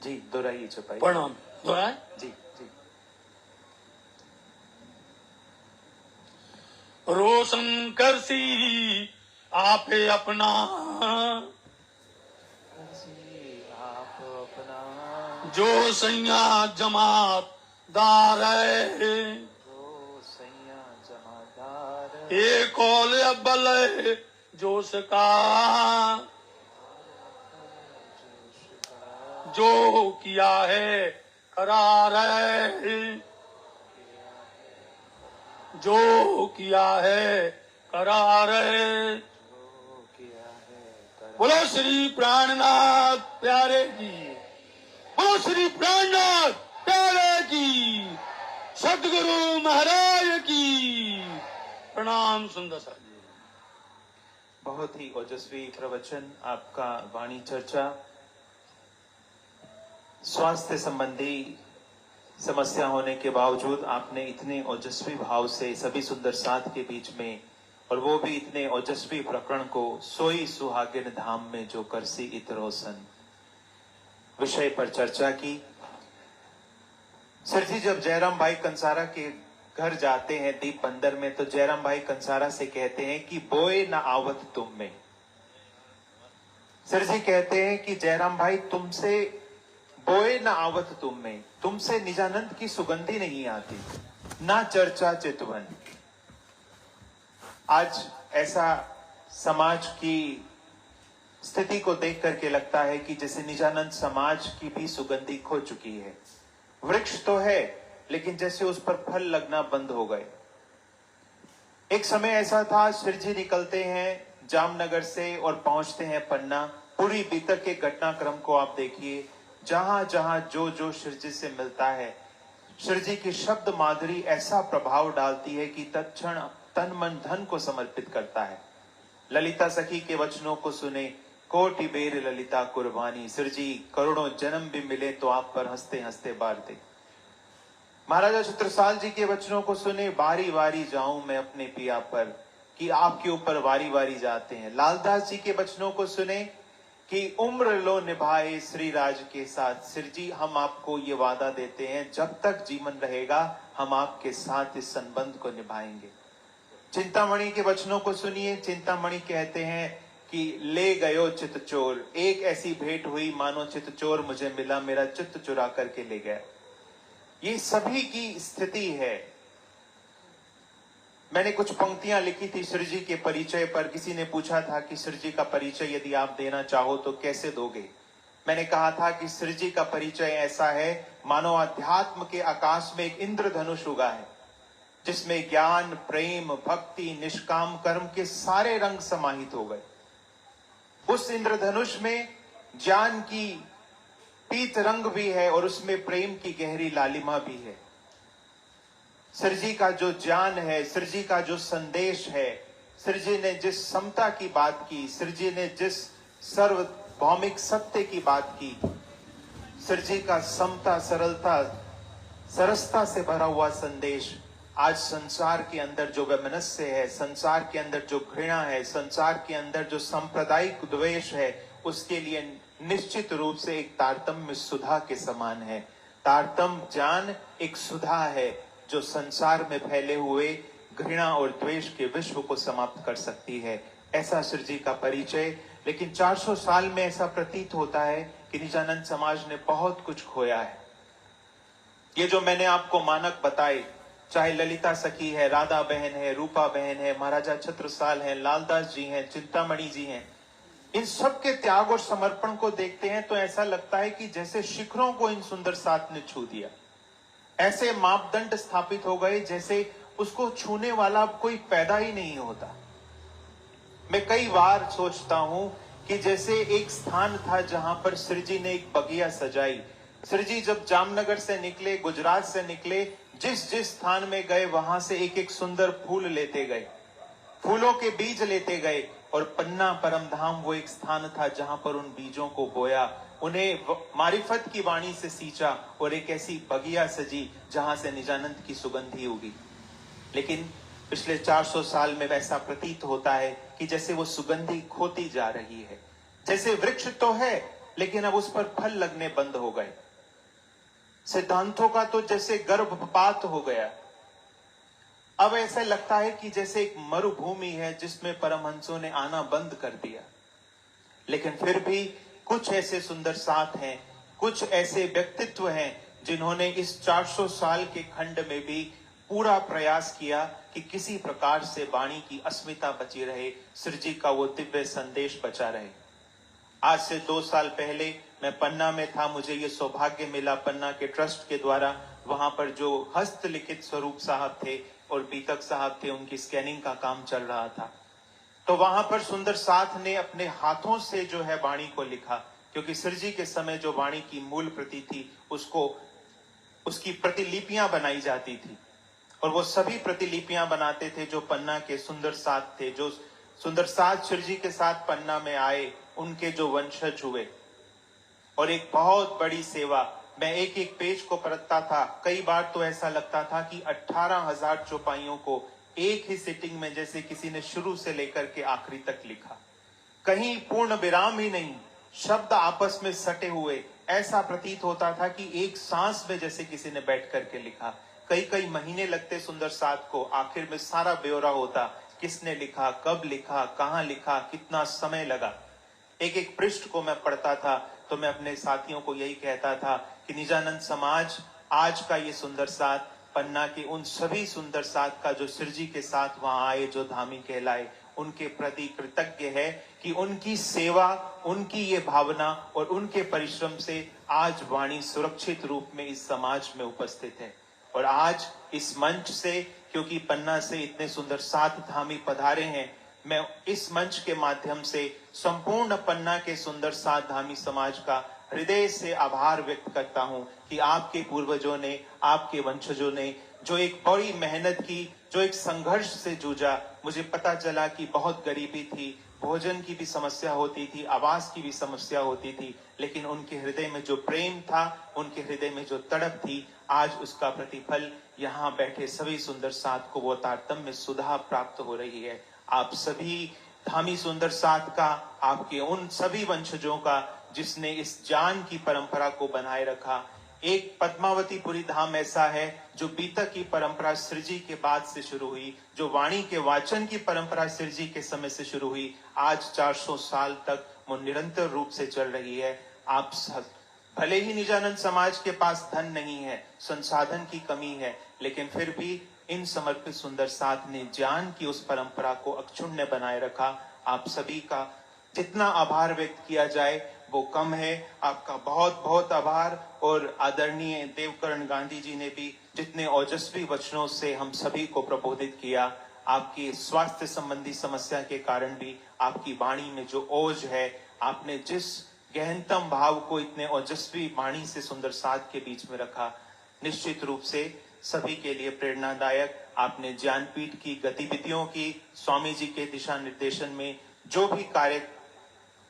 जी दोहराइए चौपाई। प्रणाम दोहराए जी जी। रोशन करसी आपे अपना, आप अपना जो सैया जमात दार है, जो सैया जमादार एक कौल अब्बल है जोश का, जो किया है करार है, जो किया है करार है। बोलो श्री प्राणनाथ प्यारे की, बोलो श्री प्राणनाथ प्यारे की, सदगुरु महाराज की प्रणाम। सुंदर सा जी, बहुत ही ओजस्वी प्रवचन आपका, वाणी चर्चा। स्वास्थ्य संबंधी समस्या होने के बावजूद आपने इतने ओजस्वी भाव से सभी सुंदर साथ के बीच में, और वो भी इतने ओजस्वी प्रकरण को सोई सुहागिन धाम में जो करसी इत रोशन विषय पर चर्चा की। सर जी जब जयराम भाई कंसारा के घर जाते हैं दीप बंदर में, तो जयराम भाई कंसारा से कहते हैं कि बोए न आवत तुम में। सर जी कहते हैं कि जयराम भाई तुमसे बोए न आवत तुम में, तुमसे निजानंद की सुगंधी नहीं आती, ना चर्चा चितवन। आज ऐसा समाज की स्थिति को देख करके लगता है कि जैसे निजानंद समाज की भी सुगंधी खो चुकी है। वृक्ष तो है लेकिन जैसे उस पर फल लगना बंद हो गए। एक समय ऐसा था, सिर जी निकलते हैं जामनगर से और पहुंचते हैं पन्ना। पूरी बीतर के घटनाक्रम को आप देखिए, जहां जहां जो जो शिव जी से मिलता है, शिव जी की शब्द माधुरी ऐसा प्रभाव डालती है कि तत्क्षण तन मन धन को समर्पित करता है। ललिता सखी के वचनों को सुने, कोटि बेर ललिता कुर्बानी। सिर जी करोड़ों जन्म भी मिले तो आप पर हंसते हंसते बार दे। महाराजा छत्रसाल जी के वचनों को सुने, बारी बारी जाऊं मैं अपने पिया पर, कि आपके ऊपर वारी वारी जाते हैं। लालदास जी के वचनों को सुने कि उम्र लो निभाए श्री राज के साथ। सिर जी हम आपको ये वादा देते हैं, जब तक जीवन रहेगा हम आपके साथ इस संबंध को निभाएंगे। चिंतामणि के वचनों को सुनिए। चिंतामणि कहते हैं कि ले गयो चित चोर। एक ऐसी भेंट हुई मानो चित चोर मुझे मिला, मेरा चित्त चुरा करके ले गया। ये सभी की स्थिति है। मैंने कुछ पंक्तियां लिखी थी श्री जी के परिचय पर। किसी ने पूछा था कि श्री जी का परिचय यदि आप देना चाहो तो कैसे दोगे। मैंने कहा था कि श्री जी का परिचय ऐसा है मानो अध्यात्म के आकाश में एक इंद्रधनुष उगा है, जिसमें ज्ञान, प्रेम, भक्ति, निष्काम कर्म के सारे रंग समाहित हो गए। उस इंद्रधनुष में ज्ञान की पीत रंग भी है और उसमें प्रेम की गहरी लालिमा भी है। सर जी का जो ज्ञान है, सर जी का जो संदेश है, सर जी ने जिस समता की बात की, सर जी ने जिस सर्वभौमिक सत्य की बात की, सर जी का समता, सरलता, सरसता से भरा हुआ संदेश आज संसार के अंदर जो वैमनस्य है, संसार के अंदर जो घृणा है, संसार के अंदर जो सांप्रदायिक द्वेष है, उसके लिए निश्चित रूप से एक तारतम्य सुधा के समान है। तारतम्य ज्ञान एक सुधा है जो संसार में फैले हुए घृणा और द्वेष के विश्व को समाप्त कर सकती है। ऐसा सर जी का परिचय। लेकिन 400 साल में ऐसा प्रतीत होता है कि निजानंद समाज ने बहुत कुछ खोया है। ये जो मैंने आपको मानक बताए, चाहे ललिता सखी है, राधा बहन है, रूपा बहन है, महाराजा छत्रसाल है, लालदास जी हैं, चिंतामणि जी हैं, इन सब के त्याग और समर्पण को देखते हैं तो ऐसा लगता है कि जैसे शिखरों को इन सुंदर साथ ने छू दिया। ऐसे मापदंड स्थापित हो गए जैसे उसको छूने वाला कोई पैदा ही नहीं होता। मैं कई बार सोचता हूं कि जैसे एक स्थान था जहां पर सर जी ने एक बगिया सजाई। सर जी जब जामनगर से निकले, गुजरात से निकले, जिस जिस स्थान में गए वहां से एक एक सुंदर फूल लेते गए, फूलों के बीज लेते गए, और पन्ना परम धाम वो एक स्थान था जहां पर उन बीजों को बोया, उन्हें मारिफत की वाणी से सींचा और एक ऐसी बगिया सजी जहां से निजानंद की सुगंधी उगी। लेकिन पिछले 400 साल में वैसा प्रतीत होता है कि जैसे वो सुगंधी खोती जा रही है। जैसे वृक्ष तो है लेकिन अब उस पर फल लगने बंद हो गए। सिद्धांतों का तो जैसे गर्भपात हो गया। अब ऐसा लगता है कि जैसे एक मरुभूमि है जिसमें परमहंसों ने आना बंद कर दिया। लेकिन फिर भी कुछ ऐसे सुंदर साथ हैं, कुछ ऐसे व्यक्तित्व हैं जिन्होंने इस 400 साल के खंड में भी पूरा प्रयास किया कि किसी प्रकार से वाणी की अस्मिता बची रहे, सर जी का वो दिव्य संदेश बचा रहे। आज से 2 साल पहले मैं पन्ना में था। मुझे ये सौभाग्य मिला, पन्ना के ट्रस्ट के द्वारा वहां पर जो हस्तलिखित स्वरूप साहब थे और पीतक साहब थे, उनकी स्कैनिंग का काम चल रहा था। तो वहां पर सुंदर साथ ने अपने हाथों से जो है वाणी को लिखा, क्योंकि सर जी के समय जो वाणी की मूल प्रति थी उसकी प्रतिलिपियां बनाई जाती थी, और वो सभी प्रतिलिपियां बनाते थे जो पन्ना के सुंदर साथ थे, जो सुंदर साथ सर जी के साथ पन्ना में आए, उनके जो वंशज हुए। और एक बहुत बड़ी सेवा, मैं एक एक पेज को पढ़ता था। कई बार तो ऐसा लगता था कि 18,000 चौपाइयों को एक ही सिटिंग में जैसे किसी ने शुरू से लेकर के आखिरी तक लिखा। कहीं पूर्ण विराम ही नहीं, शब्द आपस में सटे हुए। ऐसा प्रतीत होता था कि एक सांस में जैसे किसी ने बैठ करके लिखा। कई कई महीने लगते सुंदर साथ को, आखिर में सारा ब्यौरा होता, किसने लिखा, कब लिखा, कहां लिखा, कितना समय लगा। एक एक पृष्ठ को मैं पढ़ता था तो मैं अपने साथियों को यही कहता था कि निजानंद समाज आज का ये सुंदर साथ पन्ना के उन सभी सुंदर साथ का जो सर जी के साथ वहां आए, जो धामी कहलाए, उनके प्रति कृतज्ञ है कि उनकी सेवा, उनकी ये भावना और उनके परिश्रम से आज वाणी सुरक्षित रूप में इस समाज में उपस्थित है। और आज इस मंच से, क्योंकि पन्ना से इतने सुंदर साथ धामी पधारे हैं, मैं इस मंच के माध्यम से संपूर्ण पन्ना के सुंदर साथ धामी समाज का हृदय से आभार व्यक्त करता हूं कि आपके पूर्वजों ने, आपके वंशजों ने जो एक बड़ी मेहनत की, जो एक संघर्ष से जूझा। मुझे पता चला कि बहुत गरीबी थी, भोजन की भी समस्या होती थी, आवास की भी समस्या होती थी, लेकिन उनके हृदय में जो प्रेम था, उनके हृदय में जो तड़प थी, आज उसका प्रतिफल यहाँ बैठे सभी सुंदर साथ को वो तारतम्य सुधा प्राप्त हो रही है। आप सभी धामी सुंदर साथ का, आपके उन सभी वंशजों का जिसने इस ज्ञान की परंपरा को बनाए रखा। एक पद्मावतीपुरी धाम ऐसा है जो बीतक की परंपरा सृजी के बाद से शुरू हुई, जो वाणी के वाचन की परंपरा सृजी के समय से शुरू हुई, आज 400 साल तक वो निरंतर रूप से चल रही है। आप भले ही निजानंद समाज के पास धन नहीं है, संसाधन की कमी है, लेकिन फिर भी इन समर्पित सुंदर साथ ने ज्ञान की उस परंपरा को अक्षुण्य बनाए रखा। आप सभी का जितना आभार व्यक्त किया जाए वो कम है। आपका बहुत बहुत आभार। और आदरणीय देवकरण गांधी जी ने भी जितने ओजस्वी वचनों से हम सभी को प्रबोधित किया, आपकी स्वास्थ्य संबंधी समस्या के कारण भी आपकी वाणी में जो ओज है, आपने जिस गहनतम भाव को इतने ओजस्वी वाणी से सुंदर साध के बीच में रखा। निश्चित रूप से सभी के लिए प्रेरणादायक। आपने ज्ञानपीठ की गतिविधियों की, स्वामी जी के दिशा निर्देशन में जो भी कार्य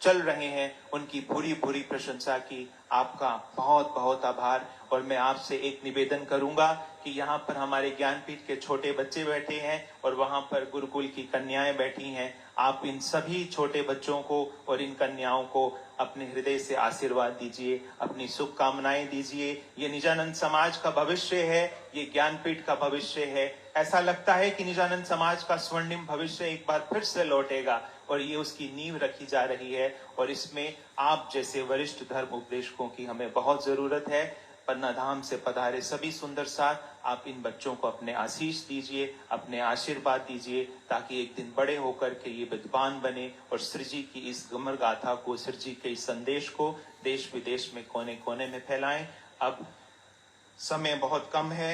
चल रहे हैं उनकी पूरी पूरी प्रशंसा की। आपका बहुत बहुत आभार। और मैं आपसे एक निवेदन करूंगा कि यहाँ पर हमारे ज्ञानपीठ के छोटे बच्चे बैठे हैं और वहां पर गुरुकुल की कन्याएं बैठी हैं। आप इन सभी छोटे बच्चों को और इन कन्याओं को अपने हृदय से आशीर्वाद दीजिए, अपनी शुभकामनाएं दीजिए। ये निजानंद समाज का भविष्य है, ये ज्ञानपीठ का भविष्य है। ऐसा लगता है कि निजानंद समाज का स्वर्णिम भविष्य एक बार फिर से लौटेगा और ये उसकी नींव रखी जा रही है। और इसमें आप जैसे वरिष्ठ धर्म उपदेशकों की हमें बहुत जरूरत है। पन्ना धाम से पधारे सभी सुंदर साथ, आप इन बच्चों को अपने आशीष दीजिए, अपने आशीर्वाद दीजिए, ताकि एक दिन बड़े होकर के ये विद्वान बने और श्री जी की इस गमर गाथा को, श्री जी के इस संदेश को देश विदेश में कोने कोने में फैलाएं। अब समय बहुत कम है,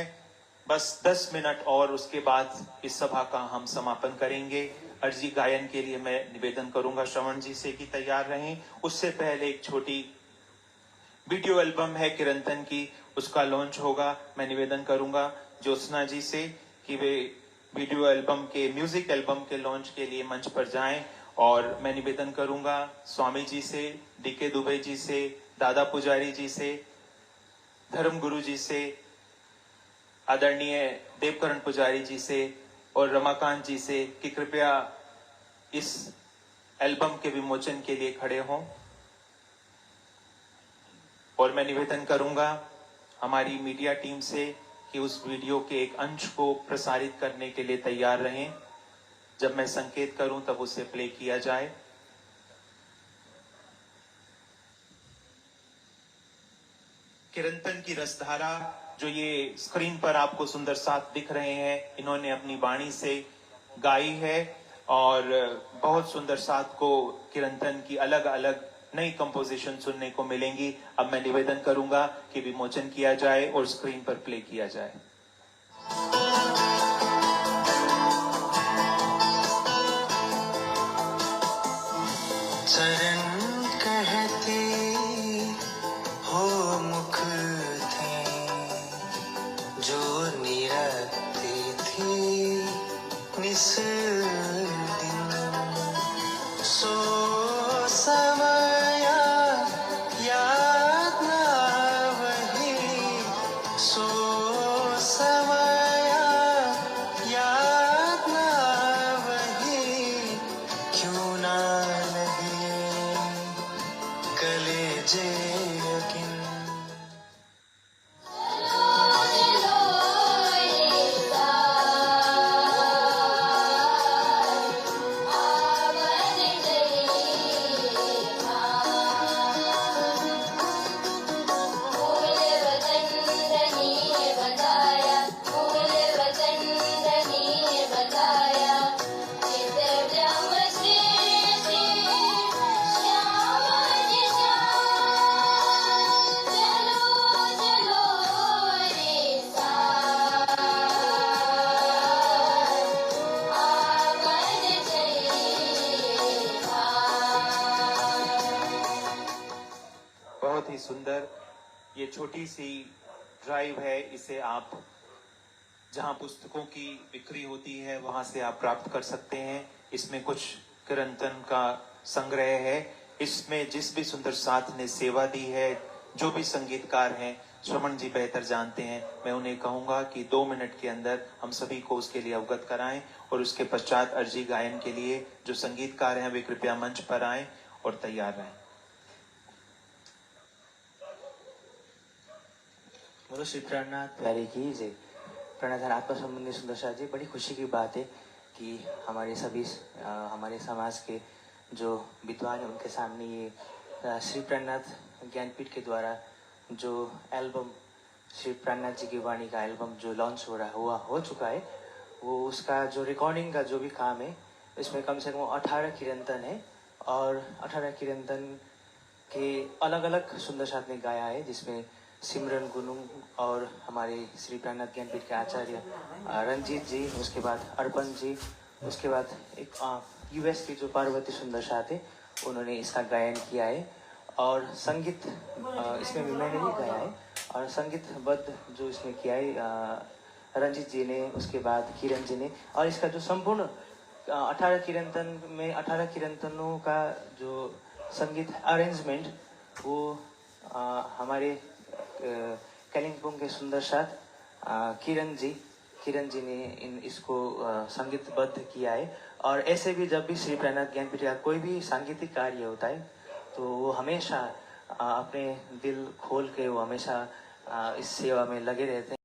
बस 10 मिनट और उसके बाद इस सभा का हम समापन करेंगे। अर्जी गायन के लिए मैं निवेदन करूंगा श्रवण जी से कि तैयार रहें। उससे पहले एक छोटी वीडियो एल्बम है किरंतन की, उसका लॉन्च होगा। मैं निवेदन करूंगा ज्योत्सना जी से कि वे वीडियो एल्बम के, म्यूजिक एल्बम के लॉन्च के लिए मंच पर जाएं। और मैं निवेदन करूंगा स्वामी जी से, डीके दुबे जी से, दादा पुजारी जी से, धर्म गुरु जी से, आदरणीय देवकरण पुजारी जी से और रमाकांत जी से कि कृपया इस एल्बम के विमोचन के लिए खड़े हों। और मैं निवेदन करूंगा हमारी मीडिया टीम से कि उस वीडियो के एक अंश को प्रसारित करने के लिए तैयार रहें। जब मैं संकेत करूं तब उसे प्ले किया जाए। किरंतन की रसधारा, जो ये स्क्रीन पर आपको सुंदर साथ दिख रहे हैं, इन्होंने अपनी वाणी से गाई है और बहुत सुंदर साथ को किरंतन की अलग अलग नई कंपोजिशन सुनने को मिलेंगी। अब मैं निवेदन करूंगा कि विमोचन किया जाए और स्क्रीन पर प्ले किया जाए। चरण कहते हो मुख थे जो निरखते थे निस दिन, सो समय याद ना वही, सो समय याद ना वही, क्यों ना लगे कलेजे यकीन। बहुत ही सुंदर ये छोटी सी ड्राइव है। इसे आप जहां पुस्तकों की बिक्री होती है वहां से आप प्राप्त कर सकते हैं। इसमें कुछ किरंतन का संग्रह है। इसमें जिस भी सुंदर साथ ने सेवा दी है, जो भी संगीतकार हैं, श्रवण जी बेहतर जानते हैं। मैं उन्हें कहूंगा कि 2 मिनट के अंदर हम सभी को उसके लिए अवगत कराएं और उसके पश्चात अर्जी गायन के लिए जो संगीतकार हैं वे कृपया मंच पर आएं और तैयार रहें। बोलो श्री प्राणनाथ प्यारे की जय। प्रणधान आत्मा संबंधी सुंदर जी, बड़ी खुशी की बात है कि हमारे सभी हमारे समाज के जो विद्वान हैं उनके सामने ये श्री प्राणनाथ ज्ञानपीठ के द्वारा जो एल्बम श्री प्राणनाथ जी की वाणी का एल्बम जो लॉन्च हो चुका है, वो उसका जो रिकॉर्डिंग का जो भी काम है, इसमें कम से कम 18 किरंतन है और 18 किरंतन के अलग अलग सुंदर साथ ने गाया है, जिसमें सिमरन गुनुंग और हमारे श्री प्राणनाथ ज्ञानपीठ के आचार्य रंजीत जी, उसके बाद अर्पण जी, उसके बाद एक यूएस की जो पार्वती सुंदर साथ है उन्होंने इसका गायन किया है। और संगीत इसमें भी मैंने ही गाया है, और संगीतबद्ध जो इसमें किया है रंजीत जी ने, उसके बाद किरण जी ने, और इसका जो संपूर्ण 18 कीर्तन में 18 कीर्तनों का जो संगीत अरेंजमेंट वो हमारे कालिम्पोंग के सुंदर साथ किरण जी ने इसको संगीतबद्ध किया है। और ऐसे भी जब भी श्री प्राणनाथ ज्ञानपीठ का कोई भी सांगीतिक कार्य होता है तो वो हमेशा अपने दिल खोल के वो हमेशा इस सेवा में लगे रहते हैं।